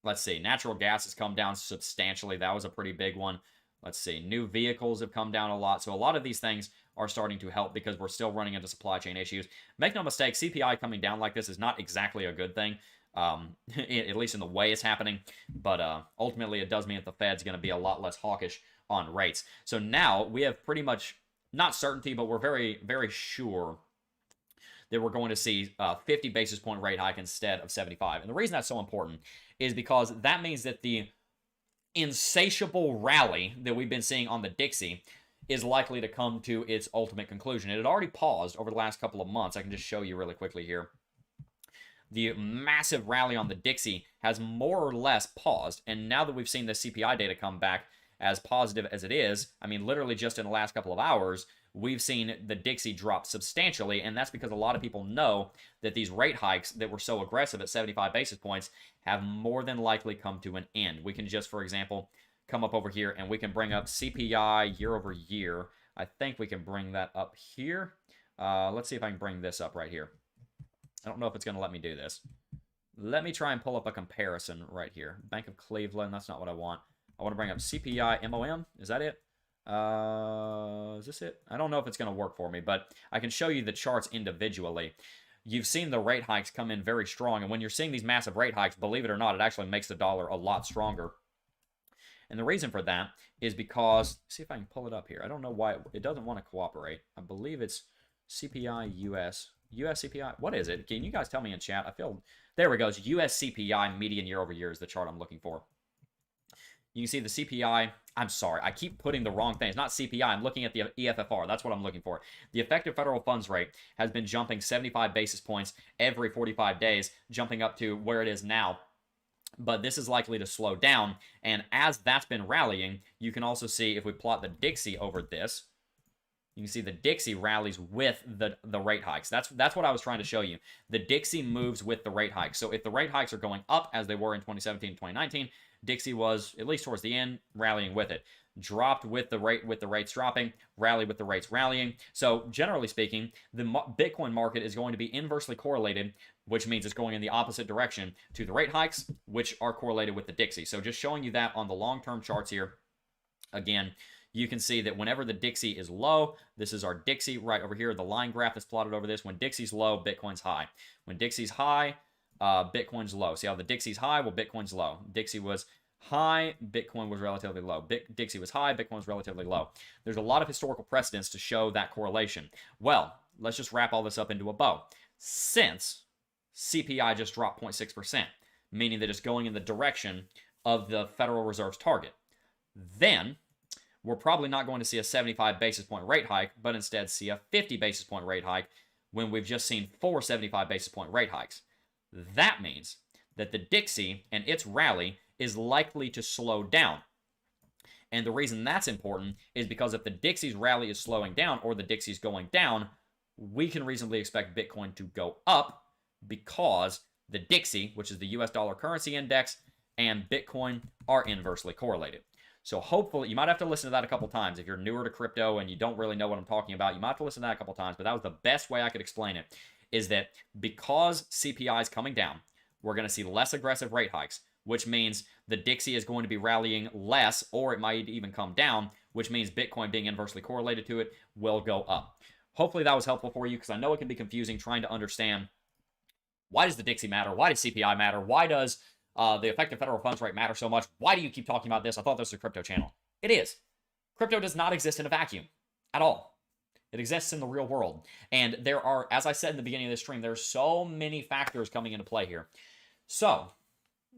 Let's see, natural gas has come down substantially. That was a pretty big one. Let's see, new vehicles have come down a lot. So a lot of these things are starting to help because we're still running into supply chain issues. Make no mistake, CPI coming down like this is not exactly a good thing, at least in the way it's happening. But ultimately, it does mean that the Fed's going to be a lot less hawkish on rates. So now we have pretty much, not certainty, but we're very, very sure that we're going to see a 50 basis point rate hike instead of 75. And the reason that's so important is because that means that the insatiable rally that we've been seeing on the Dixie is likely to come to its ultimate conclusion. It had already paused over the last couple of months. I can just show you really quickly here. The massive rally on the Dixie has more or less paused. And now that we've seen the CPI data come back as positive as it is, I mean, literally just in the last couple of hours, we've seen the Dixie drop substantially, and that's because a lot of people know that these rate hikes that were so aggressive at 75 basis points have more than likely come to an end. We can just, for example, come up over here and we can bring up CPI year over year. I think we can bring that up here. Let's see if I can bring this up right here. I don't know if it's going to let me do this. Let me try and pull up a comparison right here. Bank of Cleveland, that's not what I want. I want to bring up CPI MOM. Is that it? Is this it? I don't know if it's going to work for me, but I can show you the charts individually. You've seen the rate hikes come in very strong, and when you're seeing these massive rate hikes, believe it or not, it actually makes the dollar a lot stronger. And the reason for that is because, see if I can pull it up here. I don't know why it doesn't want to cooperate. I believe it's CPI US. US CPI, what is it? Can you guys tell me in chat? I feel, there we go. It's US CPI median year over year is the chart I'm looking for. You can see the CPI, I'm sorry, I keep putting the wrong thing. It's not CPI, I'm looking at the EFFR. That's what I'm looking for. The effective federal funds rate has been jumping 75 basis points every 45 days, jumping up to where it is now. But this is likely to slow down. And as that's been rallying, you can also see if we plot the Dixie over this, you can see the Dixie rallies with the rate hikes. That's what I was trying to show you. The Dixie moves with the rate hikes. So if the rate hikes are going up as they were in 2017, 2019, Dixie was, at least towards the end, rallying with it. Dropped with the rates dropping, rallied with the rates rallying. So generally speaking, the Bitcoin market is going to be inversely correlated, which means it's going in the opposite direction to the rate hikes, which are correlated with the Dixie. So just showing you that on the long-term charts here. Again, you can see that whenever the Dixie is low, this is our Dixie right over here. The line graph is plotted over this. When Dixie's low, Bitcoin's high. When Dixie's high, Bitcoin's low. See how the Dixie's high? Well, Bitcoin's low. Dixie was high, Bitcoin was relatively low. Dixie was high, Bitcoin was relatively low. There's a lot of historical precedents to show that correlation. Well, let's just wrap all this up into a bow. Since CPI just dropped 0.6%, meaning that it's going in the direction of the Federal Reserve's target, then we're probably not going to see a 75 basis point rate hike, but instead see a 50 basis point rate hike when we've just seen 4 75 basis point rate hikes. That means that the Dixie and its rally is likely to slow down. And the reason that's important is because if the Dixie's rally is slowing down or the Dixie's going down, we can reasonably expect Bitcoin to go up because the Dixie, which is the US dollar currency index, and Bitcoin are inversely correlated. So hopefully, you might have to listen to that a couple times. If you're newer to crypto and you don't really know what I'm talking about, you might have to listen to that a couple times, but that was the best way I could explain it, is that because CPI is coming down, we're going to see less aggressive rate hikes, which means the Dixie is going to be rallying less, or it might even come down, which means Bitcoin being inversely correlated to it will go up. Hopefully that was helpful for you, because I know it can be confusing trying to understand, why does the Dixie matter? Why does CPI matter? Why does the effective federal funds rate matter so much? Why do you keep talking about this? I thought this was a crypto channel. It is. Crypto does not exist in a vacuum at all. It exists in the real world. And there are, as I said in the beginning of this stream, there's so many factors coming into play here. So,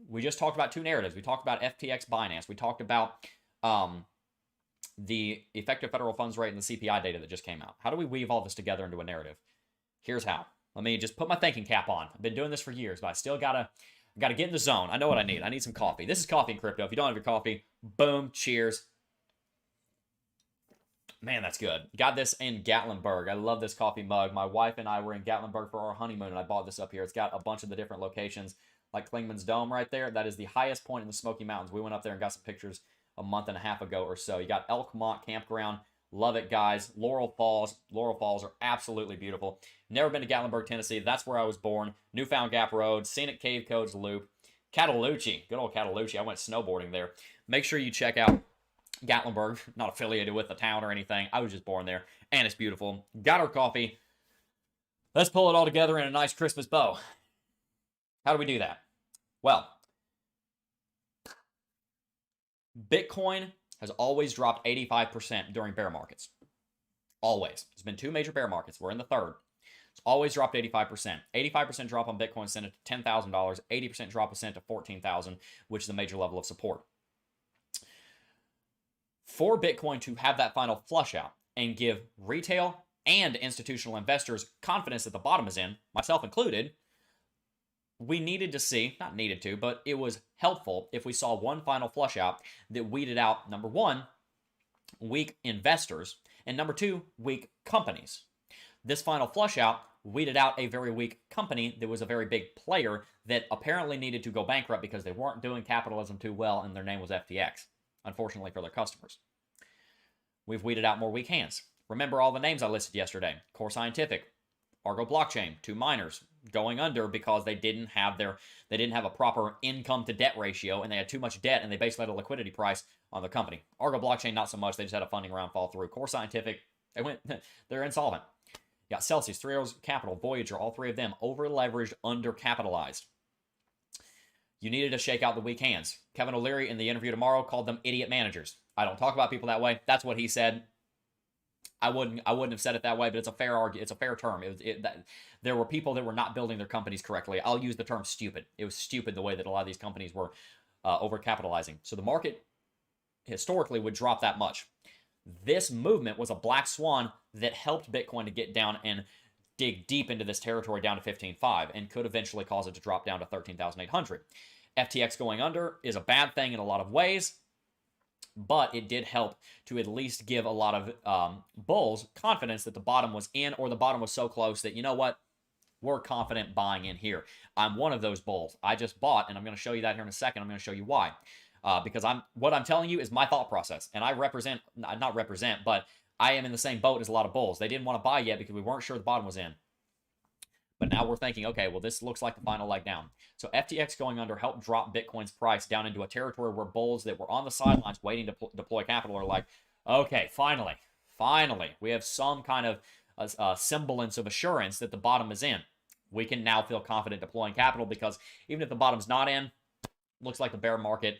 we just talked about two narratives. We talked about FTX Binance. We talked about the effective federal funds rate and the CPI data that just came out. How do we weave all this together into a narrative? Here's how. Let me just put my thinking cap on. I've been doing this for years, but I still gotta get in the zone. I know what I need. I need some coffee. This is Coffee and Crypto. If you don't have your coffee, boom, cheers. Man, that's good. Got this in Gatlinburg. I love this coffee mug. My wife and I were in Gatlinburg for our honeymoon, and I bought this up here. It's got a bunch of the different locations, like Klingman's Dome right there. That is the highest point in the Smoky Mountains. We went up there and got some pictures a month and a half ago or so. You got Elkmont Campground. Love it, guys. Laurel Falls. Laurel Falls are absolutely beautiful. Never been to Gatlinburg, Tennessee. That's where I was born. Newfound Gap Road, Scenic Cave Codes Loop, Cataloochee. Good old Cataloochee. I went snowboarding there. Make sure you check out Gatlinburg. Not affiliated with the town or anything. I was just born there, and it's beautiful. Got our coffee. Let's pull it all together in a nice Christmas bow. How do we do that? Well, Bitcoin has always dropped 85% during bear markets. Always. There's been two major bear markets. We're in the third. It's always dropped 85%. 85% drop on Bitcoin sent it to $10,000. 80% drop is sent to $14,000, which is a major level of support. For Bitcoin to have that final flush out and give retail and institutional investors confidence that the bottom is in, myself included, we needed to see, not needed to, but it was helpful if we saw one final flush out that weeded out, number one, weak investors, and number two, weak companies. This final flush out weeded out a very weak company that was a very big player that apparently needed to go bankrupt because they weren't doing capitalism too well, and their name was FTX, unfortunately for their customers. We've weeded out more weak hands. Remember all the names I listed yesterday. Core Scientific, Argo Blockchain, two miners going under because they didn't have a proper income to debt ratio, and they had too much debt, and they basically had a liquidity price on the company. Argo Blockchain, not so much. They just had a funding round fall through. Core Scientific, they're insolvent. You got Celsius, Three Arrows Capital, Voyager, all three of them over-leveraged, undercapitalized. You needed to shake out the weak hands. Kevin O'Leary in the interview tomorrow called them idiot managers. I don't talk about people that way. That's what he said. I wouldn't have said it that way, but it's a fair argument. It's a fair term. There were people that were not building their companies correctly. I'll use the term stupid. It was stupid the way that a lot of these companies were overcapitalizing. So the market historically would drop that much. This movement was a black swan that helped Bitcoin to get down and dig deep into this territory down to 15.5 and could eventually cause it to drop down to 13,800. FTX going under is a bad thing in a lot of ways, but it did help to at least give a lot of bulls confidence that the bottom was in, or the bottom was so close that, you know what, we're confident buying in here. I'm one of those bulls. I just bought, and I'm going to show you that here in a second. I'm going to show you why. Because what I'm telling you is my thought process, and I but I am in the same boat as a lot of bulls. They didn't want to buy yet because we weren't sure the bottom was in. But now we're thinking, okay, well, this looks like the final leg down. So FTX going under helped drop Bitcoin's price down into a territory where bulls that were on the sidelines waiting to deploy capital are like, okay, finally, we have some kind of semblance of assurance that the bottom is in. We can now feel confident deploying capital because even if the bottom's not in, looks like the bear market,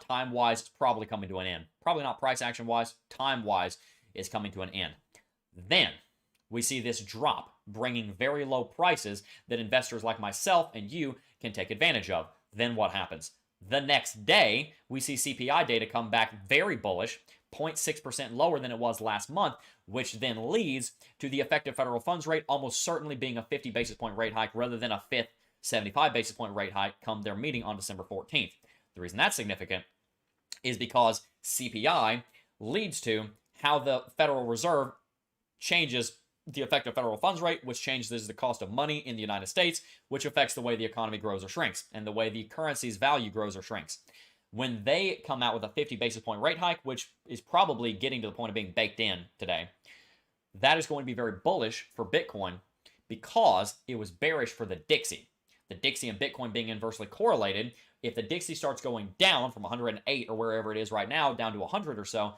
time-wise, is probably coming to an end. Probably not price action-wise, time-wise is coming to an end. Then we see this drop, bringing very low prices that investors like myself and you can take advantage of. Then what happens? The next day, we see CPI data come back very bullish, 0.6% lower than it was last month, which then leads to the effective federal funds rate almost certainly being a 50 basis point rate hike rather than a fifth 75 basis point rate hike come their meeting on December 14th. The reason that's significant is because CPI leads to how the Federal Reserve changes the effective federal funds rate, which changes the cost of money in the United States, which affects the way the economy grows or shrinks, and the way the currency's value grows or shrinks. When they come out with a 50 basis point rate hike, which is probably getting to the point of being baked in today, that is going to be very bullish for Bitcoin because it was bearish for the Dixie. The Dixie and Bitcoin being inversely correlated, if the Dixie starts going down from 108 or wherever it is right now down to 100 or so,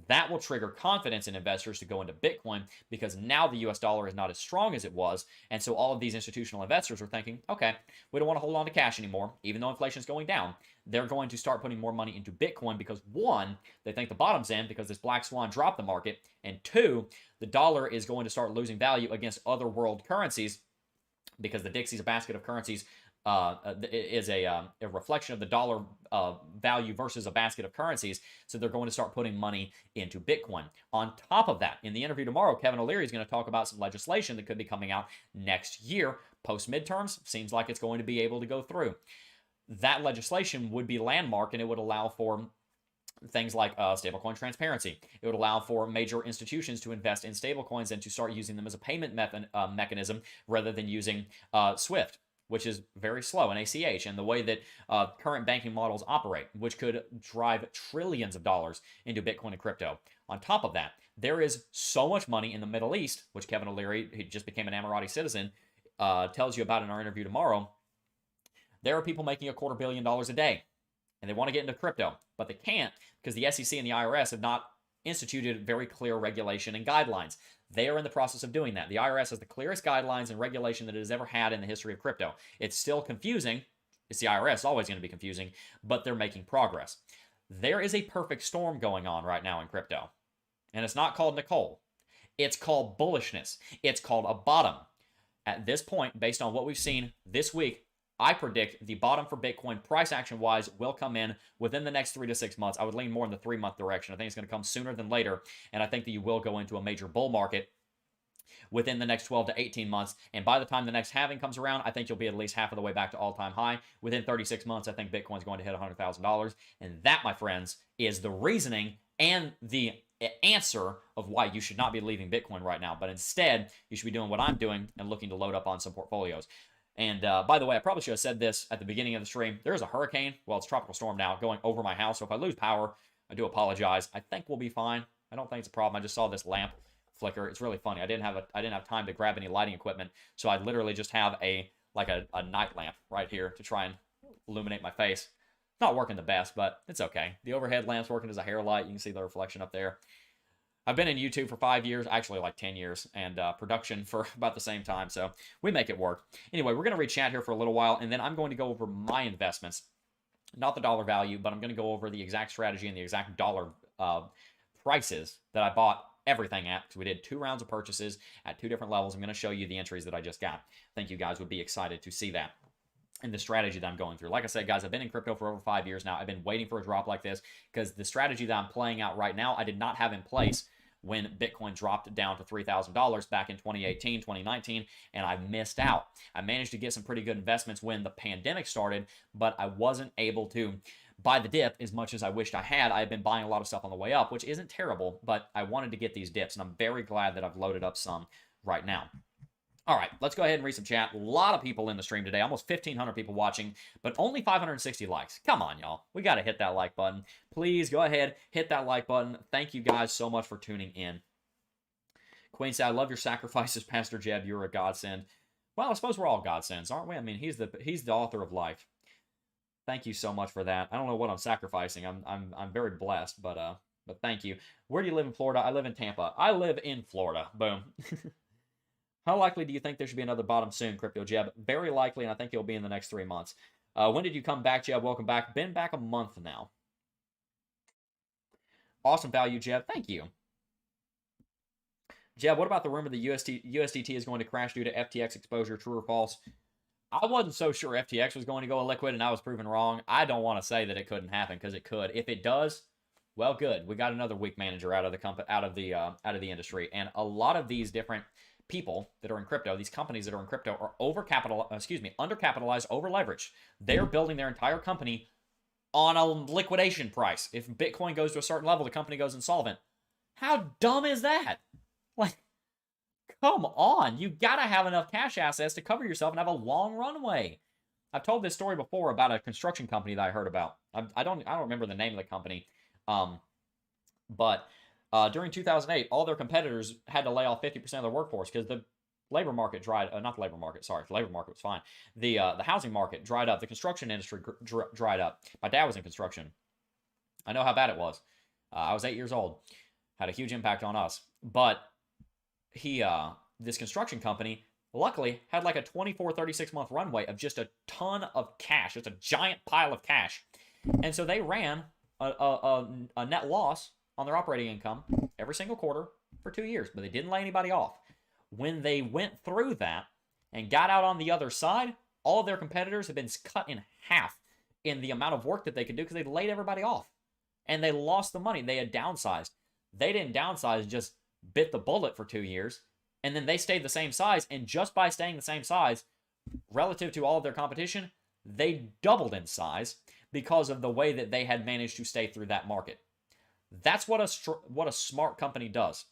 that will trigger confidence in investors to go into Bitcoin because now the US dollar is not as strong as it was. And so all of these institutional investors are thinking, okay, we don't want to hold on to cash anymore, even though inflation is going down. They're going to start putting more money into Bitcoin because one, they think the bottom's in because this black swan dropped the market. And two, the dollar is going to start losing value against other world currencies because the Dixie's a basket of currencies is a reflection of the dollar value versus a basket of currencies. So they're going to start putting money into Bitcoin. On top of that, in the interview tomorrow, Kevin O'Leary is going to talk about some legislation that could be coming out next year. Post midterms, seems like it's going to be able to go through. That legislation would be landmark, and it would allow for things like stablecoin transparency. It would allow for major institutions to invest in stablecoins and to start using them as a payment mechanism rather than using SWIFT, which is very slow, and ACH, and the way that current banking models operate, which could drive trillions of dollars into Bitcoin and crypto. On top of that, there is so much money in the Middle East, which Kevin O'Leary, who just became an Emirati citizen, tells you about in our interview tomorrow. There are people making $250 million a day, and they want to get into crypto, but they can't because the SEC and the IRS have not instituted very clear regulation and guidelines. They are in the process of doing that. The IRS has the clearest guidelines and regulation that it has ever had in the history of crypto. It's still confusing. It's the IRS, always going to be confusing, but they're making progress. There is a perfect storm going on right now in crypto, and it's not called Nicole. It's called bullishness. It's called a bottom. At this point, based on what we've seen this week, I predict the bottom for Bitcoin price action-wise will come in within the next 3 to 6 months. I would lean more in the 3-month direction. I think it's going to come sooner than later, and I think that you will go into a major bull market within the next 12 to 18 months. And by the time the next halving comes around, I think you'll be at least half of the way back to all-time high. Within 36 months, I think Bitcoin's going to hit $100,000. And that, my friends, is the reasoning and the answer of why you should not be leaving Bitcoin right now. But instead, you should be doing what I'm doing and looking to load up on some portfolios. And by the way, I probably should have said this at the beginning of the stream. There's a hurricane, well, it's a tropical storm now, going over my house. So if I lose power, I do apologize. I think we'll be fine. I don't think it's a problem. I just saw this lamp flicker. It's really funny. I didn't have time to grab any lighting equipment, so I literally just have a night lamp right here to try and illuminate my face. Not working the best, but it's okay. The overhead lamp's working as a hair light. You can see the reflection up there. I've been in YouTube for 5 years, actually like 10 years, and production for about the same time, so we make it work. Anyway, we're going to read chat here for a little while, and then I'm going to go over my investments. Not the dollar value, but I'm going to go over the exact strategy and the exact dollar prices that I bought everything at, because we did 2 rounds of purchases at 2 different levels. I'm going to show you the entries that I just got. I think you guys would be excited to see that and the strategy that I'm going through. Like I said, guys, I've been in crypto for over 5 years now. I've been waiting for a drop like this because the strategy that I'm playing out right now, I did not have in place when Bitcoin dropped down to $3,000 back in 2018, 2019, and I missed out. I managed to get some pretty good investments when the pandemic started, but I wasn't able to buy the dip as much as I wished I had. I had been buying a lot of stuff on the way up, which isn't terrible, but I wanted to get these dips, and I'm very glad that I've loaded up some right now. All right, let's go ahead and read some chat. A lot of people in the stream today, almost 1,500 people watching, but only 560 likes. Come on, y'all. We got to hit that like button. Please go ahead, hit that like button. Thank you guys so much for tuning in. Queen said, I love your sacrifices, Pastor Jebb. You're a godsend. Well, I suppose we're all godsends, aren't we? I mean, he's the author of life. Thank you so much for that. I don't know what I'm sacrificing. I'm very blessed, but thank you. Where do you live in Florida? I live in Tampa. I live in Florida. Boom. How likely do you think there should be another bottom soon, Crypto Jebb? Very likely, and I think it'll be in the next 3 months. When did you come back, Jebb? Welcome back. Been back a month now. Awesome value, Jebb. Thank you. Jebb, what about the rumor that USDT is going to crash due to FTX exposure? True or false? I wasn't so sure FTX was going to go illiquid, and I was proven wrong. I don't want to say that it couldn't happen because it could. If it does, well, good. We got another weak manager out of the industry, and a lot of these different people that are in crypto, these companies that are in crypto, are undercapitalized, over-leveraged. They're building their entire company on a liquidation price. If Bitcoin goes to a certain level, the company goes insolvent. How dumb is that? Like, come on. You gotta have enough cash assets to cover yourself and have a long runway. I've told this story before about a construction company that I heard about. I don't remember the name of the company. But during 2008, all their competitors had to lay off 50% of their workforce because the labor market dried. Not the labor market. Sorry, the labor market was fine. The housing market dried up. The construction industry dried up. My dad was in construction. I know how bad it was. I was 8 years old. Had a huge impact on us. But this construction company, luckily, had like a 24, 36-month runway of just a ton of cash. Just a giant pile of cash. And so they ran a net loss on their operating income every single quarter for 2 years, but they didn't lay anybody off. When they went through that and got out on the other side, all of their competitors have been cut in half in the amount of work that they could do because they laid everybody off. And they lost the money. They had downsized. They didn't downsize, just bit the bullet for 2 years, and then they stayed the same size, and just by staying the same size, relative to all of their competition, they doubled in size because of the way that they had managed to stay through that market. That's what a smart company does.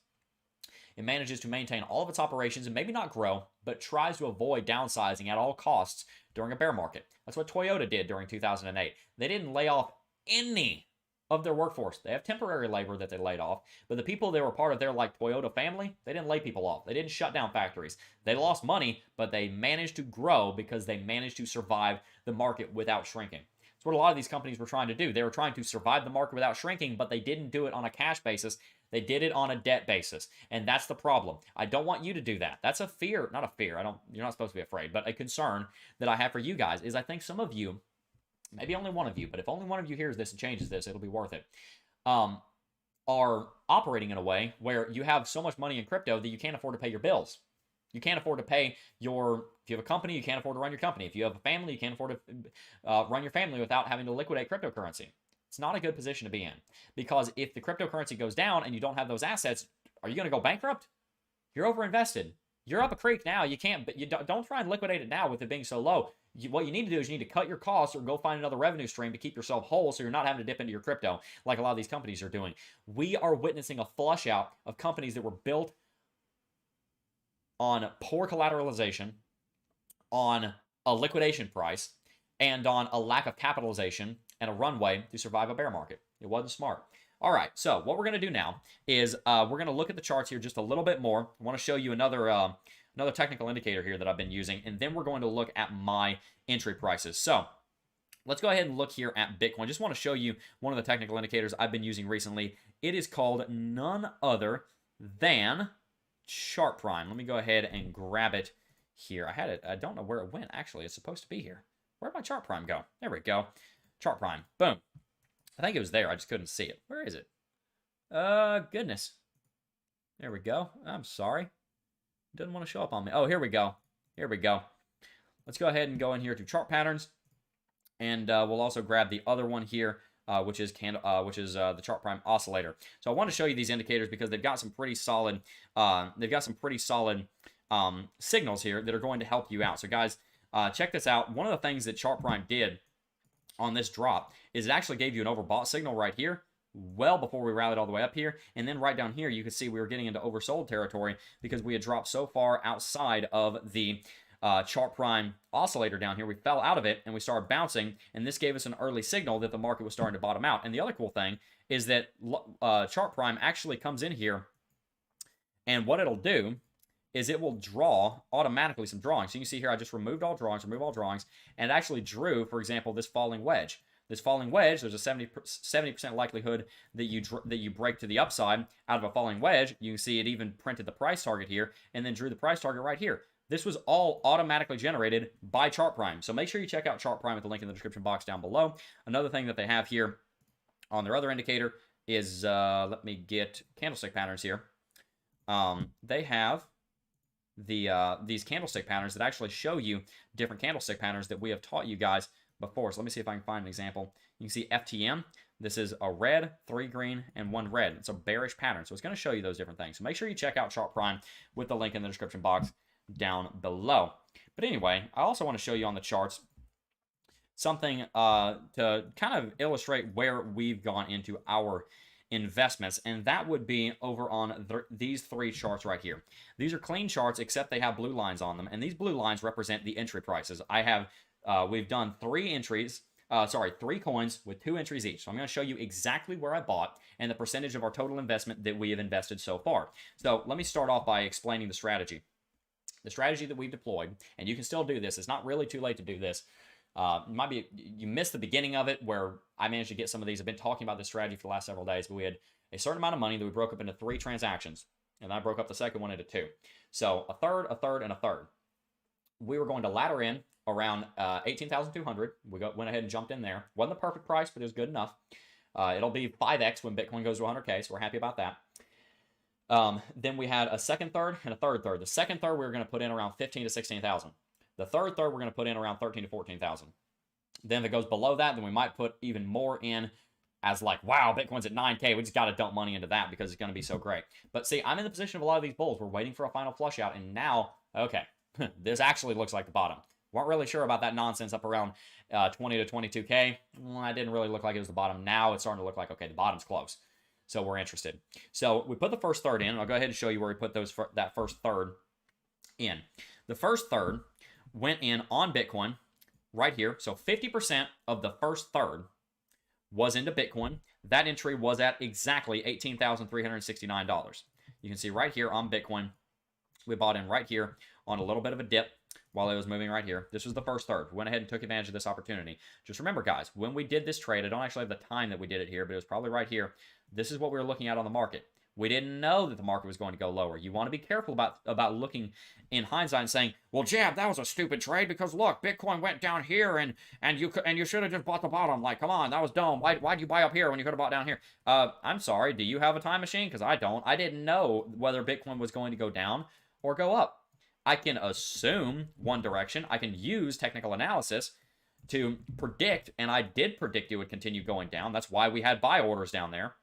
It manages to maintain all of its operations and maybe not grow, but tries to avoid downsizing at all costs during a bear market. That's what Toyota did during 2008. They didn't lay off any of their workforce. They have temporary labor that they laid off, but the people that were part of their like Toyota family, they didn't lay people off. They didn't shut down factories. They lost money, but they managed to grow because they managed to survive the market without shrinking. That's what a lot of these companies were trying to do. They were trying to survive the market without shrinking, but they didn't do it on a cash basis. They did it on a debt basis, and that's the problem. I don't want you to do that. That's a fear, not a fear. You're not supposed to be afraid, but a concern that I have for you guys is I think some of you, maybe only one of you, but if only one of you hears this and changes this, it'll be worth it, are operating in a way where you have so much money in crypto that you can't afford to pay your bills. You can't afford to pay if you have a company, you can't afford to run your company. If you have a family, you can't afford to run your family without having to liquidate cryptocurrency. It's not a good position to be in, because if the cryptocurrency goes down and you don't have those assets, are you going to go bankrupt? You're overinvested. You're up a creek now. You can't, but you don't try and liquidate it now with it being so low. What you need to do is you need to cut your costs or go find another revenue stream to keep yourself whole so you're not having to dip into your crypto like a lot of these companies are doing. We are witnessing a flush out of companies that were built on poor collateralization, on a liquidation price, and on a lack of capitalization and a runway to survive a bear market. It wasn't smart. All right, so what we're going to do now is we're going to look at the charts here just a little bit more. I want to show you another technical indicator here that I've been using, and then we're going to look at my entry prices. So let's go ahead and look here at Bitcoin. Just want to show you one of the technical indicators I've been using recently. It is called none other than Chart Prime. Let me go ahead and grab it here. I had it. I don't know where it went, actually. It's supposed to be here. Where'd my Chart Prime go? There we go. Chart Prime. Boom. I think it was there. I just couldn't see it. Where is it? Goodness. There we go. I'm sorry. It doesn't want to show up on me. Oh, here we go. Here we go. Let's go ahead and go in here to chart patterns, and we'll also grab the other one here, which is the Chart Prime Oscillator. So I want to show you these indicators because they've got some pretty solid. Signals here that are going to help you out. So guys, check this out. One of the things that Chart Prime did on this drop is it actually gave you an overbought signal right here, well before we rallied all the way up here. And then right down here, you can see we were getting into oversold territory because we had dropped so far outside of the Chart Prime Oscillator down here. We fell out of it and we started bouncing, and this gave us an early signal that the market was starting to bottom out. And the other cool thing is that Chart Prime actually comes in here, and what it'll do is it will draw automatically some drawings. So you can see here, I just removed all drawings, and it actually drew, for example, this falling wedge. This falling wedge, there's a 70% likelihood that you break to the upside out of a falling wedge. You can see it even printed the price target here, and then drew the price target right here. This was all automatically generated by Chart Prime. So make sure you check out Chart Prime with the link in the description box down below. Another thing that they have here on their other indicator is, let me get candlestick patterns here. They have these candlestick patterns that actually show you different candlestick patterns that we have taught you guys before. So let me see if I can find an example. You can see FTM. This is a red, 3 green, and 1 red. It's a bearish pattern, so it's going to show you those different things. So make sure you check out Chart Prime with the link in the description box down below. But anyway, I also want to show you on the charts something to kind of illustrate where we've gone into our investments, and that would be over on these 3 charts right here. These are clean charts, except they have blue lines on them, and these blue lines represent the entry prices. We've done 3 entries. 3 coins with 2 entries each. So I'm going to show you exactly where I bought and the percentage of our total investment that we have invested so far. So let me start off by explaining the strategy. The strategy that we've deployed, and you can still do this. It's not really too late to do this. You missed the beginning of it where I managed to get some of these. I've been talking about this strategy for the last several days, but we had a certain amount of money that we broke up into 3 transactions, and I broke up the second one into 2. So a third, a third, and a third. We were going to ladder in around 18,200. We went ahead and jumped in there. Wasn't the perfect price, but it was good enough. It'll be 5x when Bitcoin goes to 100K, so we're happy about that. Then we had a second third and a third third. The second third we were going to put in around 15 to 16,000. The third third we're going to put in around 13 to 14,000. Then if it goes below that, then we might put even more in as like, wow, Bitcoin's at 9K. We just got to dump money into that because it's going to be so great. But see, I'm in the position of a lot of these bulls. We're waiting for a final flush out, and now, okay, this actually looks like the bottom. Weren't really sure about that nonsense up around 20 to 22K. Well, it didn't really look like it was the bottom. Now it's starting to look like, okay, the bottom's close. So we're interested. So we put the first third in. I'll go ahead and show you where we put that first third in. The first third went in on Bitcoin right here. So 50% of the first third was into Bitcoin. That entry was at exactly $18,369. You can see right here on Bitcoin, we bought in right here on a little bit of a dip while it was moving right here. This was the first third. We went ahead and took advantage of this opportunity. Just remember, guys, when we did this trade, I don't actually have the time that we did it here, but it was probably right here. This is what we were looking at on the market. We didn't know that the market was going to go lower. You want to be careful about looking in hindsight and saying, well, Jebb, that was a stupid trade because look, Bitcoin went down here and you should have just bought the bottom. Like, come on, that was dumb. Why'd you buy up here when you could have bought down here? I'm sorry. Do you have a time machine? Because I don't. I didn't know whether Bitcoin was going to go down or go up. I can assume one direction. I can use technical analysis to predict, and I did predict it would continue going down. That's why we had buy orders down there.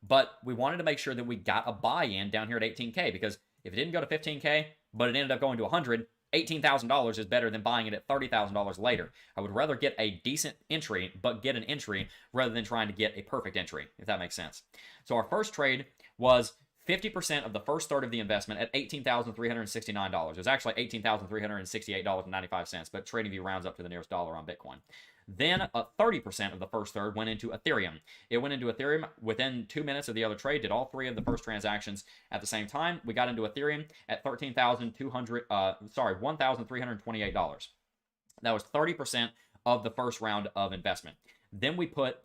But we wanted to make sure that we got a buy-in down here at 18K, because if it didn't go to 15K, but it ended up going to 100, $18,000 is better than buying it at $30,000 later. I would rather get a decent entry, but get an entry rather than trying to get a perfect entry, if that makes sense. So our first trade was 50% of the first third of the investment at $18,369. It was actually $18,368.95, but TradingView rounds up to the nearest dollar on Bitcoin. Then 30% of the first third went into Ethereum. It went into Ethereum within 2 minutes of the other trade, did all 3 of the first transactions at the same time. We got into Ethereum at $1,328. That was 30% of the first round of investment. Then we put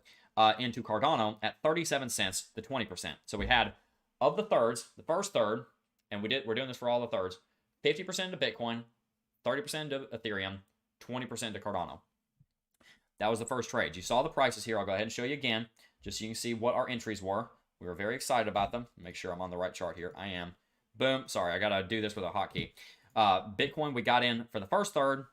into Cardano at 37 cents, the 20%. So we had, of the thirds, the first third, and we're doing this for all the thirds, 50% to Bitcoin, 30% to Ethereum, 20% to Cardano. That was the first trade. You saw the prices here. I'll go ahead and show you again, just so you can see what our entries were. We were very excited about them. Make sure I'm on the right chart here. I am. Boom. Sorry, I got to do this with a hotkey. Bitcoin, we got in for the first third.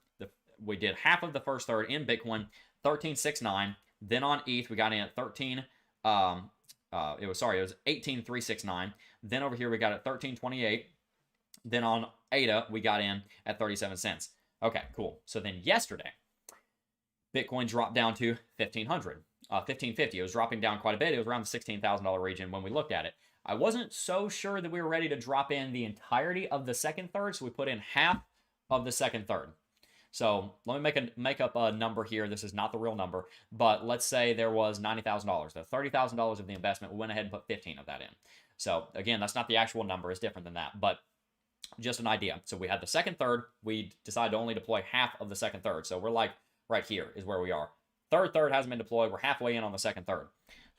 We did half of the first third in Bitcoin, 13.69. Then on ETH, we got in at 13. It was 18,369. Then over here we got at 13.28. Then on ADA we got in at 37 cents. Okay, cool. So then yesterday, Bitcoin dropped down to 1,500, 1,550. It was dropping down quite a bit. It was around the $16,000 region when we looked at it. I wasn't so sure that we were ready to drop in the entirety of the second third, so we put in half of the second third. So let me make up a number here. This is not the real number, but let's say there was $90,000. The $30,000 of the investment, we went ahead and put 15 of that in. So again, that's not the actual number. It's different than that, but just an idea. So we had the second third. We decided to only deploy half of the second third. So we're like right here is where we are. Third hasn't been deployed. We're halfway in on the second third.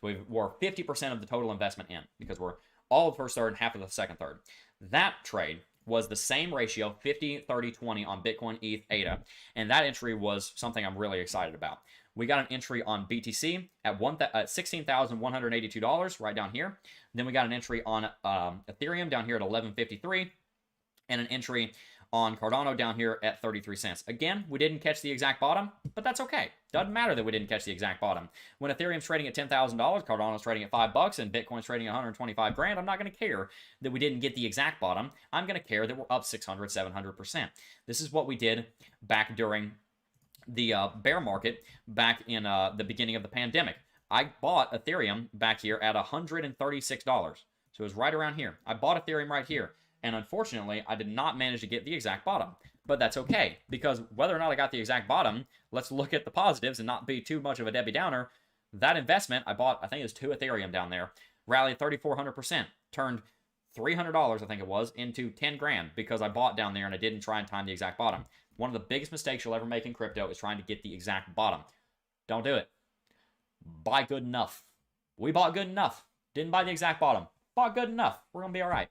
So we're 50% of the total investment in because we're all of the first third and half of the second third. That trade was the same ratio, 50, 30, 20 on Bitcoin, ETH, ADA. And that entry was something I'm really excited about. We got an entry on BTC at $16,182 right down here. Then we got an entry on Ethereum down here at $11.53, and an entry on Cardano down here at 33 cents. Again, we didn't catch the exact bottom, but that's okay. Doesn't matter that we didn't catch the exact bottom. When Ethereum's trading at $10,000, Cardano's trading at $5, and Bitcoin's trading at 125 grand, I'm not going to care that we didn't get the exact bottom. I'm going to care that we're up 600, 700%. This is what we did back during the bear market back in the beginning of the pandemic. I bought Ethereum back here at $136. So it was right around here. I bought Ethereum right here. And unfortunately, I did not manage to get the exact bottom. But that's okay, because whether or not I got the exact bottom, let's look at the positives and not be too much of a Debbie Downer. That investment, I bought, I think it was 2 Ethereum down there, rallied 3,400%, turned $300, I think it was, into 10 grand because I bought down there and I didn't try and time the exact bottom. One of the biggest mistakes you'll ever make in crypto is trying to get the exact bottom. Don't do it. Buy good enough. We bought good enough. Didn't buy the exact bottom. Bought good enough. We're going to be all right.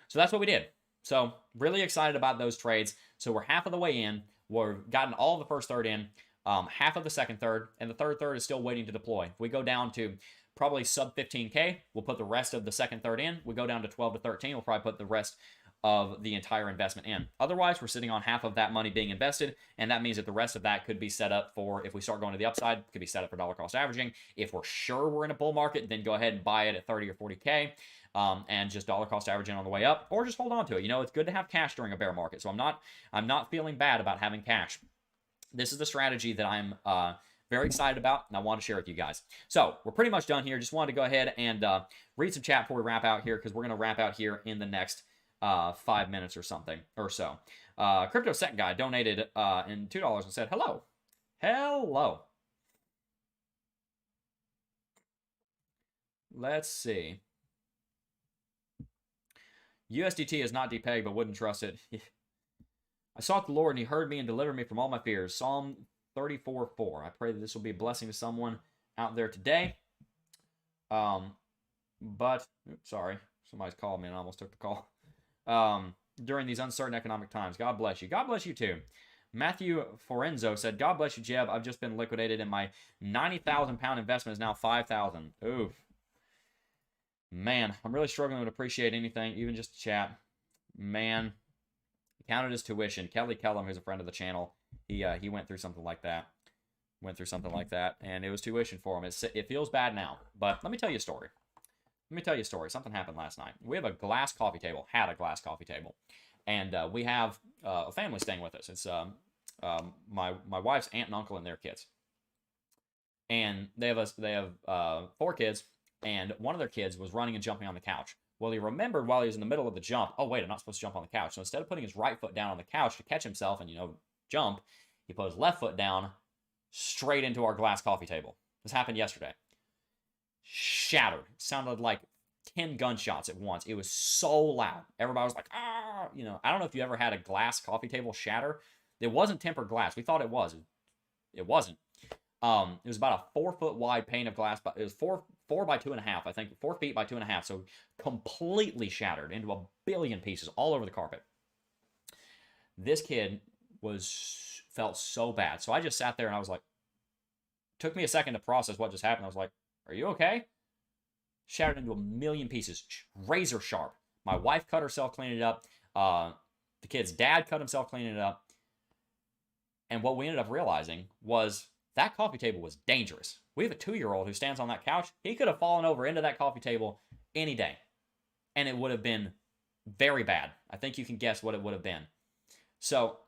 So that's what we did. So really excited about those trades. So we're half of the way in. We've gotten all of the first third in, half of the second third, and the third third is still waiting to deploy. If we go down to probably sub 15K, we'll put the rest of the second third in. We go down to 12 to 13, we'll probably put the rest of the entire investment in. Otherwise, we're sitting on half of that money being invested, and that means that the rest of that could be set up for, if we start going to the upside, could be set up for dollar cost averaging. If we're sure we're in a bull market, then go ahead and buy it at 30 or 40K. And just dollar cost averaging on the way up, or just hold on to it. You know, it's good to have cash during a bear market, so I'm not feeling bad about having cash. This is the strategy that I'm very excited about, and I want to share with you guys. So we're pretty much done here. Just wanted to go ahead and read some chat before we wrap out here, because we're going to wrap out here in the next 5 minutes or something or so. Crypto Sec Guy donated in $2 and said, hello. Hello. Let's see. USDT is not depegged, but wouldn't trust it. I sought the Lord, and he heard me and delivered me from all my fears. Psalm 34:4. I pray that this will be a blessing to someone out there today. But, oops, sorry. Somebody's called me and I almost took the call. During these uncertain economic times. God bless you. God bless you too. Matthew Forenzo said, God bless you, Jebb. I've just been liquidated and my 90,000 pound investment is now 5,000. Oof. Man, I'm really struggling to appreciate anything, even just chat. Man, counted as tuition. Kelly Kellum, who's a friend of the channel, he went through something like that. And it was tuition for him. It feels bad now. But let me tell you a story. Something happened last night. We have a glass coffee table. Had a glass coffee table. And we have a family staying with us. It's my wife's aunt and uncle and their kids. And they have 4 kids. And one of their kids was running and jumping on the couch. Well, he remembered while he was in the middle of the jump, oh, wait, I'm not supposed to jump on the couch. So instead of putting his right foot down on the couch to catch himself and, jump, he put his left foot down straight into our glass coffee table. This happened yesterday. Shattered. It sounded like 10 gunshots at once. It was so loud. Everybody was like, ah! I don't know if you ever had a glass coffee table shatter. It wasn't tempered glass. We thought it was. It wasn't. It was about a 4 foot wide pane of glass, but it was 4 by 2.5, I think, 4 feet by 2.5. So completely shattered into a billion pieces all over the carpet. This kid felt so bad. So I just sat there and I was like, took me a second to process what just happened. I was like, are you okay? Shattered into a million pieces, razor sharp. My wife cut herself cleaning it up. The kid's dad cut himself cleaning it up. And what we ended up realizing was that coffee table was dangerous. We have a 2-year-old who stands on that couch. He could have fallen over into that coffee table any day. And it would have been very bad. I think you can guess what it would have been. So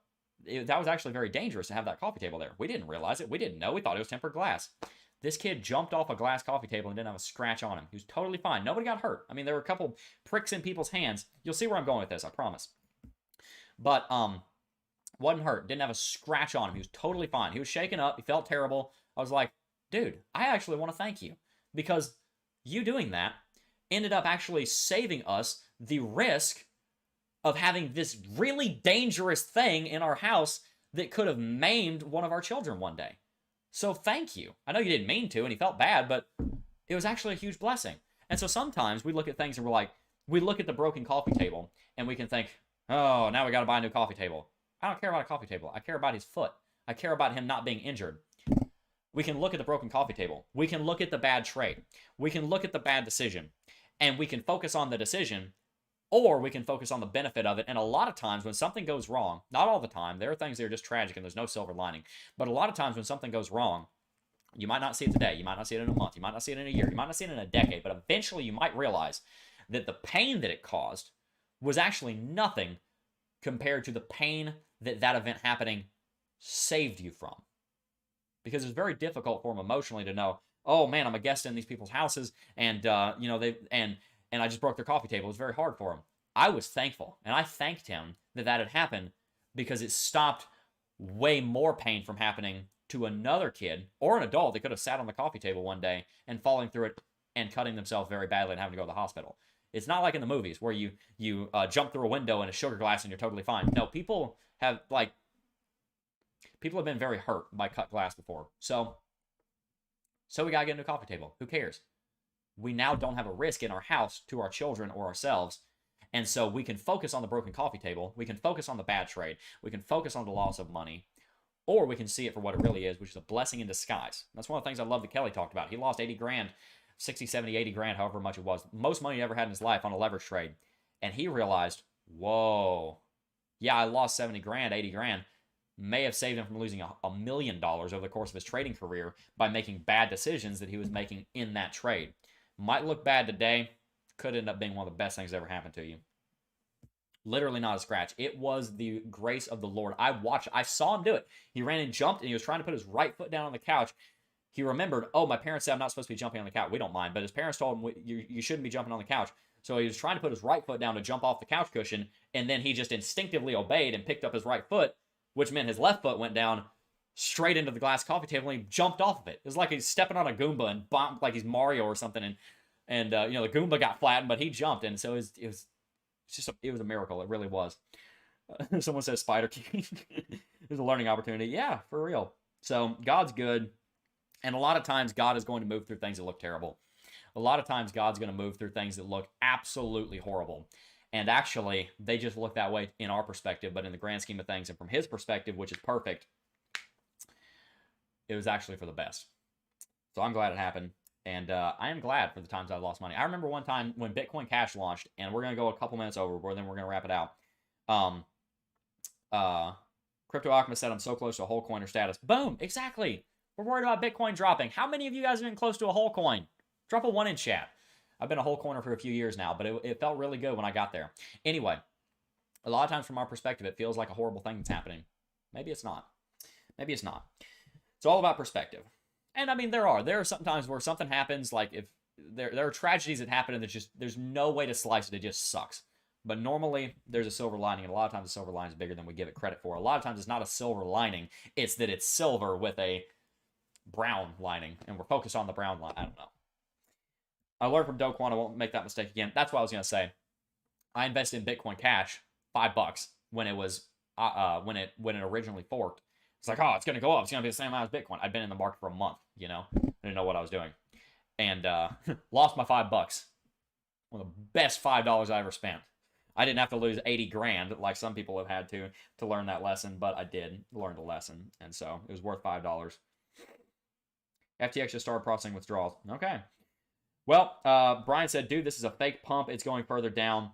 that was actually very dangerous to have that coffee table there. We didn't realize it. We didn't know. We thought it was tempered glass. This kid jumped off a glass coffee table and didn't have a scratch on him. He was totally fine. Nobody got hurt. I mean, there were a couple pricks in people's hands. You'll see where I'm going with this, I promise. But, wasn't hurt. Didn't have a scratch on him. He was totally fine. He was shaken up. He felt terrible. I was like, dude, I actually want to thank you. Because you doing that ended up actually saving us the risk of having this really dangerous thing in our house that could have maimed one of our children one day. So thank you. I know you didn't mean to, and he felt bad, but it was actually a huge blessing. And so sometimes we look at things and we're like, We look at the broken coffee table and we can think, oh, now we got to buy a new coffee table. I don't care about a coffee table. I care about his foot. I care about him not being injured. We can look at the broken coffee table. We can look at the bad trade. We can look at the bad decision. And we can focus on the decision, or we can focus on the benefit of it. And a lot of times when something goes wrong, not all the time, there are things that are just tragic and there's no silver lining. But a lot of times when something goes wrong, you might not see it today. You might not see it in a month. You might not see it in a year. You might not see it in a decade. But eventually you might realize that the pain that it caused was actually nothing compared to the pain that that event happening saved you from. Because it's very difficult for them emotionally to know, oh man, I'm a guest in these people's houses, and and I just broke their coffee table. It was very hard for them. I was thankful, and I thanked him that that had happened because it stopped way more pain from happening to another kid or an adult that could have sat on the coffee table one day and falling through it and cutting themselves very badly and having to go to the hospital. It's not like in the movies where you jump through a window in a sugar glass and you're totally fine. No, people have been very hurt by cut glass before. So we gotta get a new coffee table. Who cares? We now don't have a risk in our house to our children or ourselves. And so we can focus on the broken coffee table. We can focus on the bad trade. We can focus on the loss of money. Or we can see it for what it really is, which is a blessing in disguise. That's one of the things I love that Kelly talked about. He lost 80 grand, 60, 70, 80 grand, however much it was. Most money he ever had in his life on a leverage trade. And he realized, whoa, yeah, I lost 70 grand, 80 grand. May have saved him from losing $1 million over the course of his trading career by making bad decisions that he was making in that trade. Might look bad today. Could end up being one of the best things that ever happened to you. Literally not a scratch. It was the grace of the Lord. I saw him do it. He ran and jumped, and he was trying to put his right foot down on the couch. He remembered, oh, my parents said I'm not supposed to be jumping on the couch. We don't mind, but his parents told him, you shouldn't be jumping on the couch. So he was trying to put his right foot down to jump off the couch cushion, and then he just instinctively obeyed and picked up his right foot, which meant his left foot went down straight into the glass coffee table, and he jumped off of it. It was like he's stepping on a Goomba and bombed like he's Mario or something, and the Goomba got flattened, but he jumped, and so it was a miracle. It really was. Someone says Spider King. It was a learning opportunity. Yeah, for real. So God's good, and a lot of times God is going to move through things that look terrible. A lot of times God's going to move through things that look absolutely horrible. And actually, they just look that way in our perspective, but in the grand scheme of things, and from his perspective, which is perfect, it was actually for the best. So I'm glad it happened. And I am glad for the times I lost money. I remember one time when Bitcoin Cash launched, and we're going to go a couple minutes over, but then we're going to wrap it out. Crypto Alchemist said, I'm so close to a whole coiner status. Boom! Exactly! We're worried about Bitcoin dropping. How many of you guys have been close to a whole coin? Drop a 1 in chat. I've been a whole coiner for a few years now, but it felt really good when I got there. Anyway, a lot of times from our perspective, it feels like a horrible thing that's happening. Maybe it's not. Maybe it's not. It's all about perspective. And I mean, there are some times where something happens, like if there are tragedies that happen and there's no way to slice it. It just sucks. But normally there's a silver lining, and a lot of times the silver lining is bigger than we give it credit for. A lot of times it's not a silver lining. It's that it's silver with a brown lining, and we're focused on the brown line. I don't know. I learned from Do Kwon. I won't make that mistake again. That's what I was going to say. I invested in Bitcoin Cash, $5 when it was when it originally forked. It's like, oh, it's going to go up. It's going to be the same amount as Bitcoin. I'd been in the market for a month, I didn't know what I was doing. And lost my $5. One of the best $5 I ever spent. I didn't have to lose 80 grand like some people have had to learn that lesson, but I did learn the lesson. And so it was worth $5. FTX just started processing withdrawals. Okay. Well, Brian said, dude, this is a fake pump. It's going further down.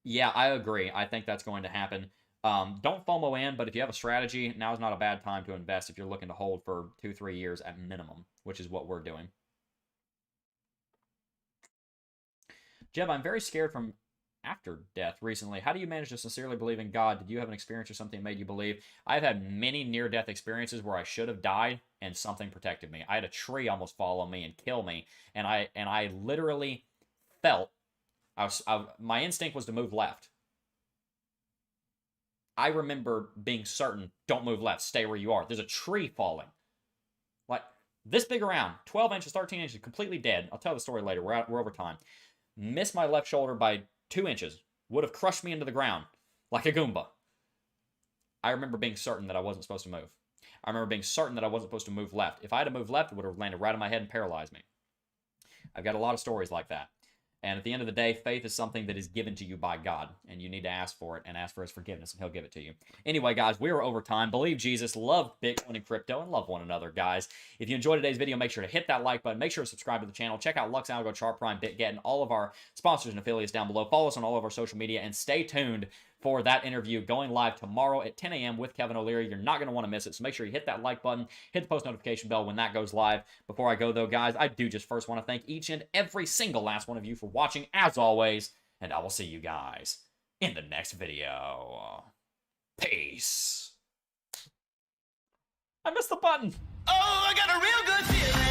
Yeah, I agree. I think that's going to happen. Don't FOMO in, but if you have a strategy, now is not a bad time to invest if you're looking to hold for 2-3 years at minimum, which is what we're doing. Jebb, I'm very scared from after death recently. How do you manage to sincerely believe in God? Did you have an experience or something that made you believe? I've had many near-death experiences where I should have died and something protected me. I had a tree almost follow me and kill me, and I literally felt my instinct was to move left. I remember being certain, don't move left, stay where you are. There's a tree falling. Like, this big around, 12 inches, 13 inches, completely dead. I'll tell the story later. We're over time. Missed my left shoulder by 2 inches. Would have crushed me into the ground like a Goomba. I remember being certain that I wasn't supposed to move. I remember being certain that I wasn't supposed to move left. If I had to move left, it would have landed right on my head and paralyzed me. I've got a lot of stories like that. And at the end of the day, faith is something that is given to you by God, and you need to ask for it and ask for his forgiveness, and he'll give it to you. Anyway, guys, we are over time. Believe Jesus, love Bitcoin and crypto, and love one another, guys. If you enjoyed today's video, make sure to hit that like button. Make sure to subscribe to the channel. Check out Lux Algo, Chart Prime, BitGet, and all of our sponsors and affiliates down below. Follow us on all of our social media, and stay tuned for that interview going live tomorrow at 10 a.m. with Kevin O'Leary. You're not going to want to miss it, so make sure you hit that like button, hit the post notification bell when that goes live. Before I go, though, guys, I do just first want to thank each and every single last one of you for watching, as always, and I will see you guys in the next video. Peace. I missed the button. Oh, I got a real good feeling.